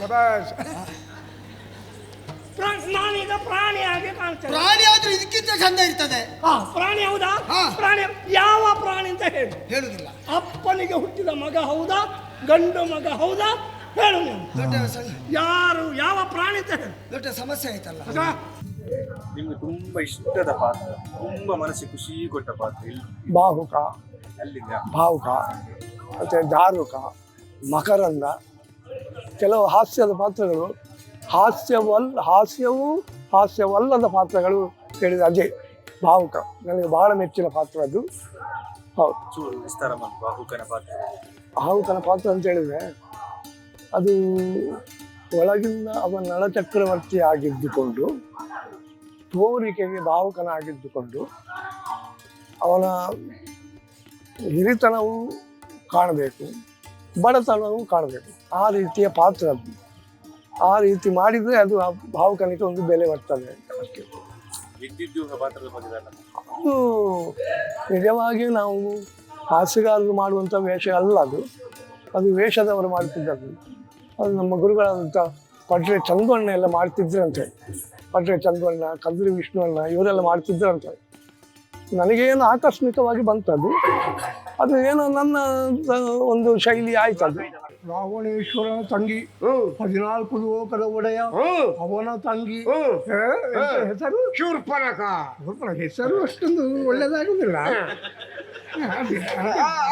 ನಾನೀಗ ಪ್ರಾಣಿಯಾಗಿ ಕಾಣ್ತೇನೆ. ಪ್ರಾಣಿ ಆದ್ರೂ ಇದಕ್ಕಿಂತ ಚಂದ ಇರ್ತದೆ. ಹಾ, ಪ್ರಾಣಿ ಹೌದಾ? ಹಾ. ಪ್ರಾಣಿ ಯಾವ ಪ್ರಾಣಿ ಅಂತ ಹೇಳು. ಹೇಳುದಿಲ್ಲ. ಅಪ್ಪನಿಗೆ ಹುಟ್ಟಿದ ಮಗ ಹೌದಾ? ಗಂಡು ಮಗ ಹೌದಾ? ಹೇಳು ನೀವು. ದೊಡ್ಡ ಯಾರು, ಯಾವ ಪ್ರಾಣಿ ಅಂತ ಹೇಳು. ದೊಡ್ಡ ಸಮಸ್ಯೆ ಆಯ್ತಲ್ಲ. ಆಗ ನಿಮ್ಗೆ ತುಂಬಾ ಇಷ್ಟದ ಪಾತ್ರ, ತುಂಬಾ ಮನಸ್ಸಿಗೆ ಖುಷಿ ಕೊಟ್ಟ ಪಾತ್ರ ಇಲ್ಲಿ ಬಾಹುಕ, ಅಲ್ಲಿಂದ ಭಾವುಕ, ಮತ್ತು ದಾರುಕ, ಮಕರಂದ, ಕೆಲವು ಹಾಸ್ಯದ ಪಾತ್ರಗಳು, ಹಾಸ್ಯವಲ್ಲದ ಪಾತ್ರಗಳು ಹೇಳಿದ ಅಜಯ್ ಭಾವುಕ ನನಗೆ ಬಹಳ ಮೆಚ್ಚಿನ ಪಾತ್ರ ಅದು. ಹೌದು, ಚೂರು ವಿಸ್ತಾರ ಮಾಡಿ ಬಾಹುಕನ ಪಾತ್ರ. ಭಾವುಕನ ಪಾತ್ರ ಅಂತ ಹೇಳಿದರೆ ಅದು ಒಳಗಿಂದ ಅವನ ನಳಚಕ್ರವರ್ತಿ ಆಗಿದ್ದುಕೊಂಡು ತೋರಿಕೆಗೆ ಭಾವುಕನಾಗಿದ್ದುಕೊಂಡು ಅವನ ಹಿರಿತನವೂ ಕಾಣಬೇಕು, ಬಡತನವೂ ಕಾಣಬೇಕು. ಆ ರೀತಿಯ ಪಾತ್ರ ಅದು. ಆ ರೀತಿ ಮಾಡಿದರೆ ಅದು ಆ ಭಾವುಕನಿಗೆ ಒಂದು ಬೆಲೆ ಬರ್ತದೆ ಅಷ್ಟೇ. ವಿದ್ಯುದ್ಯೂಹ ಪಾತ್ರದ ಬಗ್ಗೆ ಅದು ನಿಜವಾಗಿಯೂ ನಾವು ಹಾಸ್ಯಗಾರರು ಮಾಡುವಂಥ ವೇಷ ಅಲ್ಲ ಅದು. ಅದು ವೇಷದವರು ಮಾಡ್ತಿದ್ದದ್ದು. ಅದು ನಮ್ಮ ಗುರುಗಳಾದಂಥ ಪಡ್ರೆ ಚಂದ್ರಣ್ಣ ಎಲ್ಲ ಮಾಡ್ತಿದ್ರಂತೆ. ಪಡ್ರೆ ಚಂದ್ರಣ್ಣ, ಕದ್ರಿ ವಿಷ್ಣುವಣ್ಣ ಇವರೆಲ್ಲ ಮಾಡ್ತಿದ್ರಂತೆ. ನನಗೇನು ಆಕಸ್ಮಿಕವಾಗಿ ಬಂತದ್ದು. ಅದು ಏನೋ ನನ್ನ ಒಂದು ಶೈಲಿ ಆಯ್ತದು. ರಾವಣೇಶ್ವರನ ತಂಗಿ, 14 ಲೋಕದ ಒಡೆಯ ಅವನ ತಂಗಿ, ಹೆಸರು ಶೂರ್ಪನಖ. ಹೆಸರು ಅಷ್ಟೊಂದು ಒಳ್ಳೇದಾಗುದಿಲ್ಲ.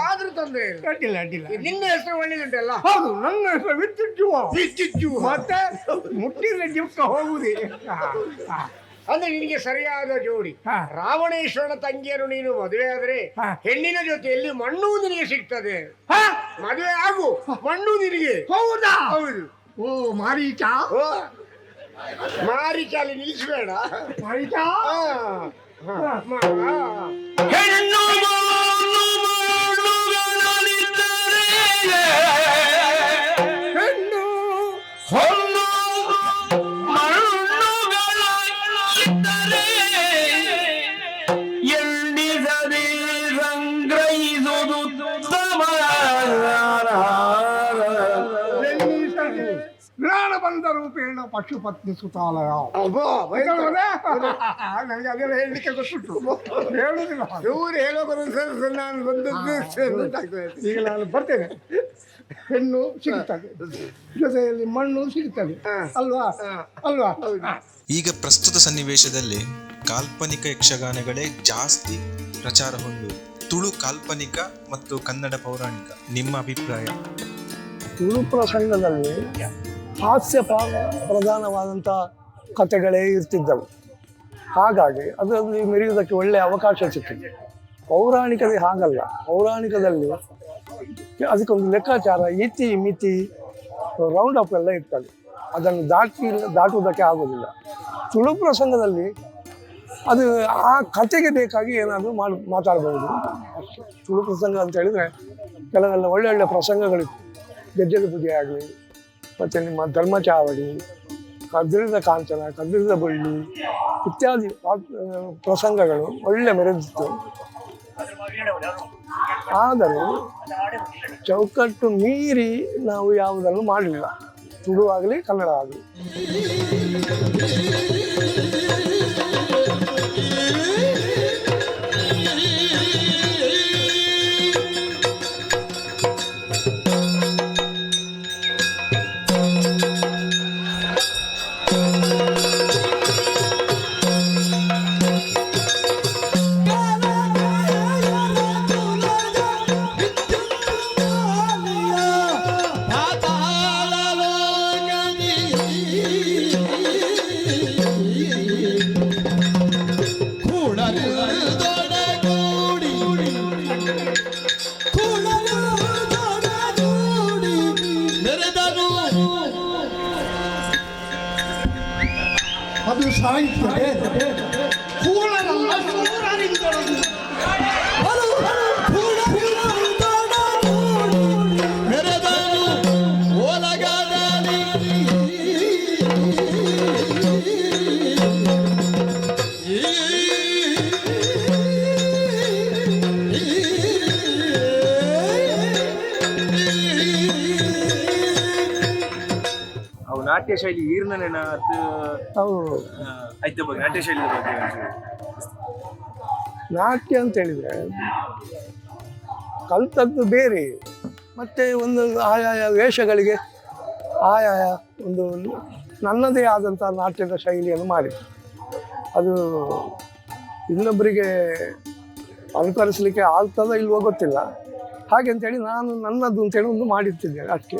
ಆದ್ರೂ ತೊಂದ್ರೆ ಇಲ್ಲ. ಅಡ್ಡಿಲ್ಲ, ಅಡ್ಡಿಲ್ಲ. ನಿನ್ನ ಹೆಸರು ಒಳ್ಳೆದುಂಟಲ್ಲ. ಹೌದು, ನನ್ನ ಹೆಸರು ವಿದ್ಯುಜ್ಜುವ. ವಿದ್ಯುಜ್ಜುವ. ಮತ್ತೆ ಮುಟ್ಟಿದ್ರೆ ಜಿಪ್ಕ ಹೋಗುದೇ. ಅಂದ್ರೆ ನಿನಗೆ ಸರಿಯಾದ ಜೋಡಿ. ಹಾ. ರಾವಣೇಶ್ವರನ ತಂಗಿಯನ್ನು ನೀನು ಮದುವೆ ಆದ್ರೆ ಹಾ. ಹೆಣ್ಣಿನ ಜೊತೆಯಲ್ಲಿ ಮಣ್ಣು ನಿನಗೆ ಸಿಗ್ತದೆ. ಮದುವೆ ಆಗು, ಮಣ್ಣು ನಿನಗೆ. ಹೌದಾ? ಹೌದು. ಓ ಮಾರೀಚ, ಓ, ಮಾರಿಚಾಲಿ ನಿಲ್ಲಿಸಬೇಡ. ಮಾರೀಚ. ಹೆಣ್ಣು ಹೆಣ್ಣು ಹೊನ್ನು ಮಣ್ಣುಗಳಿದ್ದರೆ ಎಣ್ಣಿಸದೆ ಸಂಗ್ರಹಿಸುವುದು ಉತ್ತಮ. ಜ್ಞಾನ ಬಂದ ರೂಪೇಣ ಪಶುಪತ್ನಿ ಸುತಾಲಯ. ನನಗೆ ಅದೆಲ್ಲ ಹೇಳಲಿಕ್ಕೆ ಗೊತ್ತುಂಟು, ಹೇಳುದಿಲ್ಲ. ಇವ್ರು ಹೇಳೋ ನಾನು ಬಂದದ್ದು ಈಗ ನಾನು ಬರ್ತೇನೆ. ಹೆಣ್ಣು ಸಿಗುತ್ತದೆ, ಜೊತೆಯಲ್ಲಿ ಮಣ್ಣು ಸಿಗುತ್ತದೆ ಅಲ್ವಾ? ಅಲ್ವಾ? ಈಗ ಪ್ರಸ್ತುತ ಸನ್ನಿವೇಶದಲ್ಲಿ ಕಾಲ್ಪನಿಕ ಯಕ್ಷಗಾನಗಳೇ ಜಾಸ್ತಿ ಪ್ರಚಾರ ಹೊಂದುವುದು. ತುಳು ಕಾಲ್ಪನಿಕ ಮತ್ತು ಕನ್ನಡ ಪೌರಾಣಿಕ, ನಿಮ್ಮ ಅಭಿಪ್ರಾಯ? ತುಳು ಪ್ರಸಂಗದಲ್ಲಿ ಹಾಸ್ಯ ಪ್ರಧಾನವಾದಂಥ ಕಥೆಗಳೇ ಇರ್ತಿದ್ದವು. ಹಾಗಾಗಿ ಅದರಲ್ಲಿ ಮೆರೆಯುವುದಕ್ಕೆ ಒಳ್ಳೆಯ ಅವಕಾಶ ಸಿಕ್ಕಿದೆ. ಪೌರಾಣಿಕತೆ ಹಾಗಲ್ಲ. ಪೌರಾಣಿಕದಲ್ಲಿ ಅದಕ್ಕೊಂದು ಲೆಕ್ಕಾಚಾರ, ಇತಿ ಮಿತಿ, ರೌಂಡ್ ಅಪ್ ಎಲ್ಲ ಇರ್ತದೆ. ಅದನ್ನು ದಾಟುವುದಕ್ಕೆ ಆಗೋದಿಲ್ಲ. ತುಳು ಪ್ರಸಂಗದಲ್ಲಿ ಅದು ಆ ಕಥೆಗೆ ಬೇಕಾಗಿ ಏನಾದರೂ ಮಾತಾಡ್ಬೋದು ಅಷ್ಟೇ. ತುಳು ಪ್ರಸಂಗ ಅಂತ ಹೇಳಿದರೆ ಕೆಲವೆಲ್ಲ ಒಳ್ಳೊಳ್ಳೆ ಪ್ರಸಂಗಗಳಿತ್ತು. ಗೆಜ್ಜೆದ ಪೂಜೆ ಆಗಲಿ, ಮತ್ತು ನಿಮ್ಮ ಧರ್ಮಚಾವಡಿ, ಕದ್ರಿದ ಕಾಂಚನ, ಕದ್ರಿದ ಬಳ್ಳಿ ಇತ್ಯಾದಿ ಪ್ರಸಂಗಗಳು ಒಳ್ಳೆ ಮೆರೆದಿತ್ತು. ಆದರೂ ಚೌಕಟ್ಟು ಮೀರಿ ನಾವು ಯಾವುದನ್ನು ಮಾಡಲಿಲ್ಲ, ತುಳು ಆಗಲಿ ಕನ್ನಡ ಆಗಲಿ. ಇದು ಸಾಹಿತ್ಯ ಕೂಡಲಲ್ಲ ಶೂರನಿಂದೊಡನೆ ಅವು ನಾಟ್ಯ ಶೈಲಿ ಈರ್ನನೇನ ಅದು ಅವು ಐತೆ ಬಗ್ಗೆ ನಾಟ್ಯ ಶೈಲಿ ಬಗ್ಗೆ ಒಂಚೂರು. ನಾಟ್ಯ ಅಂತ ಹೇಳಿದರೆ ಕಲ್ತದ್ದು ಬೇರೆ, ಮತ್ತು ಒಂದು ಆಯಾಯ ವೇಷಗಳಿಗೆ ಆಯಾಯ ಒಂದು ನನ್ನದೇ ಆದಂಥ ನಾಟ್ಯದ ಶೈಲಿಯನ್ನು ಮಾಡಿ ಅದು ಇನ್ನೊಬ್ಬರಿಗೆ ಅನುಕರಿಸಲಿಕ್ಕೆ ಆಗ್ತದೋ ಇಲ್ವೋ ಗೊತ್ತಿಲ್ಲ. ಹಾಗೆ ಅಂತೇಳಿ ನಾನು ನನ್ನದು ಅಂತೇಳಿ ಒಂದು ಮಾಡಿರ್ತಿದ್ದೇನೆ ಅದಕ್ಕೆ.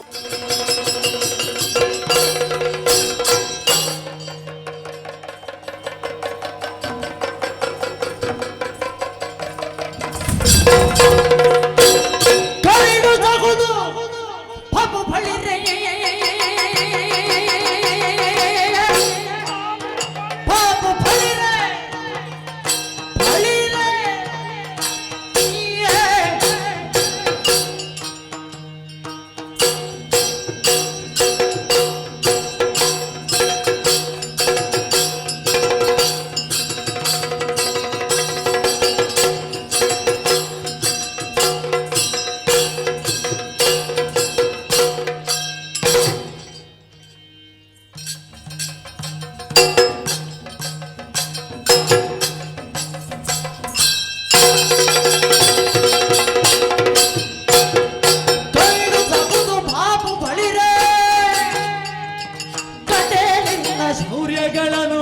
ಶೌರ್ಯಗಳನ್ನು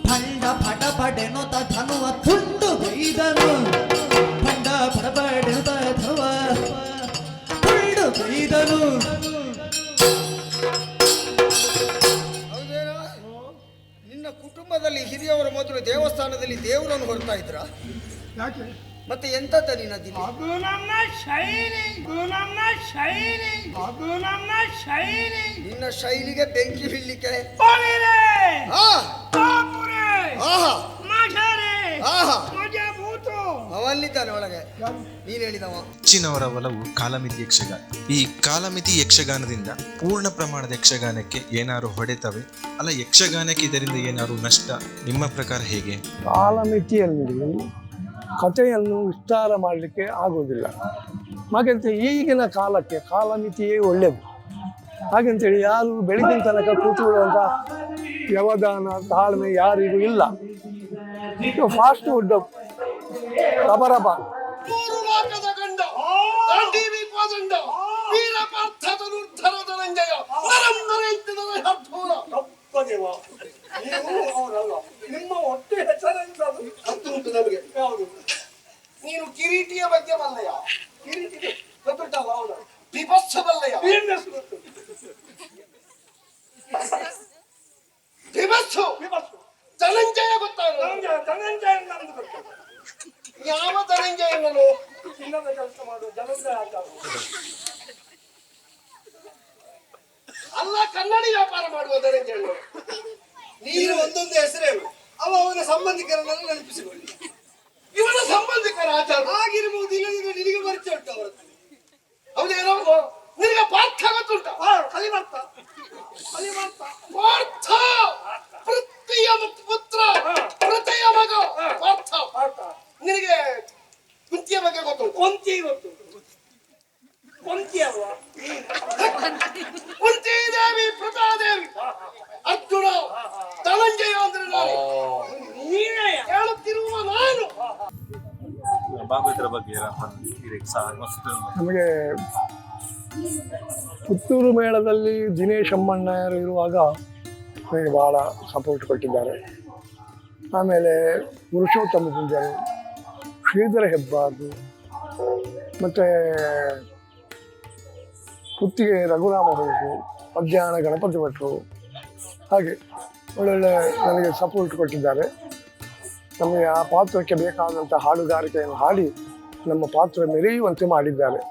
ಭಂಡ ಪಟಪಡೆನುತ ಧನುವ ತುಂಡು ಗೈದನು ಭಂಡ ಪಟಪಡೆನುತ ಧನುವ ತುಂಡು ಗೈದನು. ನಿನ್ನ ಕುಟುಂಬದಲ್ಲಿ ಹಿರಿಯವರ ಮೊದಲು ದೇವಸ್ಥಾನದಲ್ಲಿ ದೇವರನ್ನು ಹೊರತಾ ಇದ್ರ? ಯಾಕೆ ಮತ್ತೆ ಎಂತದ ನಿನ್ನ ದಿನ? ಅದು ನನ್ನ ಶೈಲಿ, ಅದು ನನ್ನ ಶೈಲಿ, ಅದು ನನ್ನ ಶೈಲಿ. ನಿನ್ನ ಶೈಲಿಗೆ ಬೆಂಕಿ ಬೀಳ್ಲಿಕ್ಕೆ ಬಲಿರೆ, ಆ ಪಾಪುರೆ, ಆಹಾ ಮಜರೆ, ಆಹಾ ಮಜಬೂತು. ಅವಲ್ಲಿದ್ದಾನೆ ಒಳಗೆ, ನೀನ್ ಹೇಳಿದವ. ಹೆಚ್ಚಿನವರ ಒಲವು ಕಾಲಮಿತಿ ಯಕ್ಷಗಾನ. ಈ ಕಾಲಮಿತಿ ಯಕ್ಷಗಾನದಿಂದ ಪೂರ್ಣ ಪ್ರಮಾಣದ ಯಕ್ಷಗಾನಕ್ಕೆ ಏನಾದ್ರು ಹೊಡೆತವೆ ಅಲ್ಲ, ಯಕ್ಷಗಾನಕ್ಕೆ ಇದರಿಂದ ಏನಾದ್ರು ನಷ್ಟ ನಿಮ್ಮ ಪ್ರಕಾರ ಹೇಗೆ? ಕಾಲಮಿತಿಯಲ್ಲಿ ಕಥೆಯನ್ನು ವಿಸ್ತಾರ ಮಾಡಲಿಕ್ಕೆ ಆಗೋದಿಲ್ಲ. ಹಾಗಂತ ಈಗಿನ ಕಾಲಕ್ಕೆ ಕಾಲಮಿತಿಯೇ ಒಳ್ಳೆಯದು. ಹಾಗಂತೇಳಿ ಯಾರು ಬೆಳಗಿನ ತನಕ ಕೂತ್ಕೊಳ್ಳುವಂಥ ವ್ಯವಧಾನ ತಾಳ್ಮೆ ಯಾರಿಗೂ ಇಲ್ಲ. ಫಾಸ್ಟ್ ಫುಡ್ ರಬರಬ ಮೂರು ಲೋಕದ ಗಂಡ ದಾಂಡೀವಿ ಕೋದಂಡ ವೀರಪಾರ್ಥದ ನುರ್ಧರ ಧನಂಜಯ ನರಂ ನರೇಂದ್ರನ ಹರ್ಥೂರ. ಅಪ್ಪದೇವ, ನೀವು ಅವರಲ್ಲ, ನಿಮ್ಮ ಹೊಟ್ಟೆ ಹೆಸರೆಂತದು ಹತ್ತುಂಟು ನಮಗೆ. ಯಾವುದು? ನೀನು ಕಿರೀಟಿಯ ಬಗ್ಗೆ ಬಲ್ಲಯ್ಯ? ಕಿರೀಟಿ ಗೊತ್ತುಂಟಲ್ಲ ಅವನು ವಿಭತ್ಸ ಬಲ್ಲಯ್ಯ? ವೀರ್ನೆಸ್ ಗೊತ್ತು. ವಿಭತ್ಸು ವಿಭತ್ಸು. ಧನಂಜಯ ಗೊತ್ತಾಗ? ಧನಂಜಯ ನಮ್ದು ಗೊತ್ತು. ಯಾವ ಧನಂಜಯನನು? ಚಿನ್ನದ ಕೆಲಸ ಮಾಡುವ ಧನಂಜಯ ಅಂತ. ಅಲ್ಲ, ಕನ್ನಡಿ ವ್ಯಾಪಾರ ಮಾಡುವ ಧನಂಜಯನು. ನೀನು ಒಂದೊಂದು ಹೆಸರೇನು? ಅವ ಅವನ ಸಂಬಂಧಿಕರನ್ನೆಲ್ಲ ನೆನಪಿಸಿಕೊಳ್ಳಿ. ಇವನ ಸಂಬಂಧಿಕರ ಆಚಾರ ಆಗಿರ್ಬೋದು, ಇಲ್ಲದಿದ್ರೆ ನಿನಗೆ ಪರಿಚಯ ಉಂಟು ಅವರ. ಹೌದೇನೋ? ನಿನಗೆ ಪಾರ್ಥ ಗೊತ್ತುಂಟ? ಕಲಿಮರ್ತ ಪಾರ್ಥ ಪೃಥ್ವಿಯ ಪುತ್ರ, ಪೃಥೆಯ ಮಗ ಪಾರ್ಥ. ನಿನಗೆ ಕುಂತಿಯ ಬಗ್ಗೆ ಗೊತ್ತುಂಟು? ಕೊಂತಿ ಗೊತ್ತು. ಕೊಂತಿ ಅಲ್ವಾ? ಕುಂತಿ ದೇವಿ, ಪ್ರತಾದೇವಿ, ಅರ್ಜುನ, ಧನಂಜಯ ಅಂದ್ರೆ ನಾನು. ನೀನೇ ಹೇಳುತ್ತಿರುವ ನಾನು. ಭಾಗವತರ ಬಗ್ಗೆ ಮಸ್ತ್ ನಮಗೆ ಪುತ್ತೂರು ಮೇಳದಲ್ಲಿ ದಿನೇಶ್ ಅಮ್ಮಣ್ಣರು ಇರುವಾಗ ನನಗೆ ಭಾಳ ಸಪೋರ್ಟ್ ಕೊಟ್ಟಿದ್ದಾರೆ. ಆಮೇಲೆ ಪುರುಷೋತ್ತಮ ಪೂಜಾರಿ, ಶ್ರೀಧರ ಹೆಬ್ಬಾರ್ದು, ಮತ್ತು ಪುತ್ತಿಗೆ ರಘುರಾಮ ಹೊರಟು, ಮಧ್ಯಾಹ್ನ ಗಣಪತಿ ಭಟ್ರು, ಹಾಗೆ ಒಳ್ಳೊಳ್ಳೆ ನನಗೆ ಸಪೋರ್ಟ್ ಕೊಟ್ಟಿದ್ದಾರೆ. ನಮಗೆ ಆ ಪಾತ್ರಕ್ಕೆ ಬೇಕಾದಂಥ ಹಾಡುಗಾರಿಕೆಯನ್ನು ಹಾಡಿ ನಮ್ಮ ಪಾತ್ರ ಮೆರೆಯುವಂತೆ ಮಾಡಿದ್ದಾರೆ.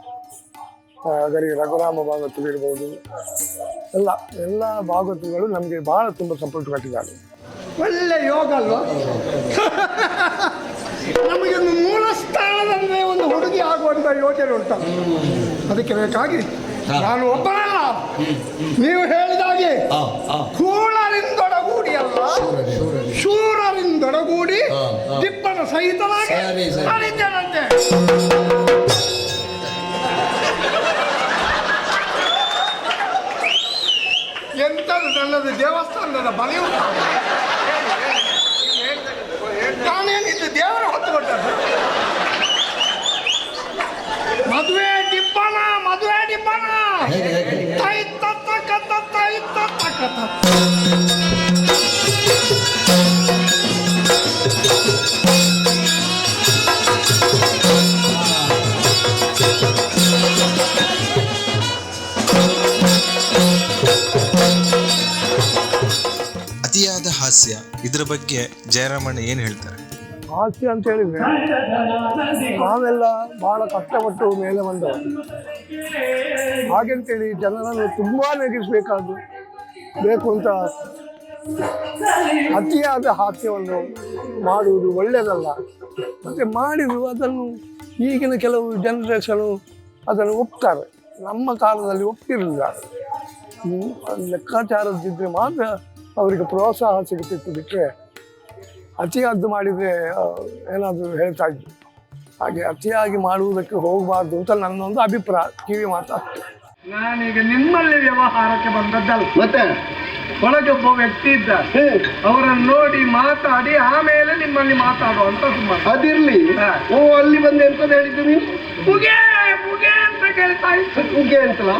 ಗರಿ ರಘುರಾಮ ಭಾಗವತರಿರ್ಬೋದು, ಎಲ್ಲ ಭಾಗವತಗಳು ನಮಗೆ ಭಾಳ ತುಂಬ ಸಪೋರ್ಟ್ ಕೊಟ್ಟಿದ್ದಾರೆ. ಒಳ್ಳೆ ಯೋಗ ಅಲ್ವಾ? ನಮಗೆ ಒಂದು ಮೂಲ ಸ್ಥಾನದಂದ್ರೆ ಒಂದು ಹುಡುಗಿ ಆಗುವಂತ ಯೋಚನೆ ಉಂಟು. ಅದಕ್ಕೆ ಬೇಕಾಗಿ ನಾನು ಒಬ್ಬನಲ್ಲ, ನೀವು ಹೇಳಿದಾಗೆ ಕೂಳರಿಂದೊಡಗೂಡಿ ಅಲ್ಲ, ಶೂರರಿಂದೊಡಗೂಡಿ ದಿಬ್ಬನ ಸಹಿತವಾಗಿ ಮಾಡಿದ್ದೇನಂತೆ. ಎಂಥದ್ದು ನನ್ನದು ದೇವಸ್ಥಾನದ ಬಲಿ ಉಂಟು. ನಾನೇನಿದ್ದು ದೇವರ ಹೊತ್ತುಕೊಟ್ಟದ್ದು. ಮದುವೆ ಡಿಬ್ಬನ ಅತಿಯಾದ ಹಾಸ್ಯ, ಇದ್ರ ಬಗ್ಗೆ ಜಯರಾಮಣ್ಣ ಏನು ಹೇಳ್ತಾರೆ? ಹಾಸ್ಯ ಅಂತ ಹೇಳಿದ್ರೆ ನಾವೆಲ್ಲ ಬಹಳ ಕಷ್ಟಪಟ್ಟು ಮೇಲೆ ಬಂದವರು. ಹಾಗೆಂತೇಳಿ ಜನರನ್ನು ತುಂಬ ಬೇಕು ಅಂತ ಅತಿಯಾದ ಹಾಸ್ಯವನ್ನು ಮಾಡುವುದು ಒಳ್ಳೆಯದಲ್ಲ. ಮತ್ತು ಮಾಡಿದ್ರು ಅದನ್ನು ಈಗಿನ ಕೆಲವು ಜನರೇಷನು ಅದನ್ನು ಒಪ್ತಾರೆ. ನಮ್ಮ ಕಾಲದಲ್ಲಿ ಒಪ್ತಿರಲಿಲ್ಲ. ಲೆಕ್ಕಾಚಾರದಿದ್ದರೆ ಮಾತ್ರ ಅವರಿಗೆ ಪ್ರೋತ್ಸಾಹ ಸಿಗುತ್ತಿತ್ತು. ಬಿಟ್ಟರೆ ಅತಿಯಾದ್ದು ಮಾಡಿದರೆ ಏನಾದರೂ ಹೇಳ್ತಾ ಇದ್ರು. ಹಾಗೆ ಅತಿಯಾಗಿ ಮಾಡುವುದಕ್ಕೆ ಹೋಗಬಾರ್ದು ಅಂತ ನನ್ನೊಂದು ಅಭಿಪ್ರಾಯ. ಕಿವಿ ಮಾತಾಡ್ತು. ನಾನೀಗ ನಿಮ್ಮಲ್ಲಿ ವ್ಯವಹಾರಕ್ಕೆ ಬಂದದ್ದಲ್ಲ, ಮತ್ತೆ ಒಳಗೊಬ್ಬ ವ್ಯಕ್ತಿ ಇದ್ದ, ಅವರನ್ನು ನೋಡಿ ಮಾತಾಡಿ ಆಮೇಲೆ ನಿಮ್ಮಲ್ಲಿ ಮಾತಾಡುವಂತ ಸುಮ್ಮನೆ. ಅದಿರ್ಲಿ, ಅಲ್ಲಿ ಬಂದು ಎಂತದ್ದು ಹೇಳಿದ್ದು ನೀವು? ಮುಗೆ ಮುಗೆ ಅಂತ ಕೇಳ್ತಾ ಇತ್ತು. ಮುಗೆ ಅಂತಲ್ಲ,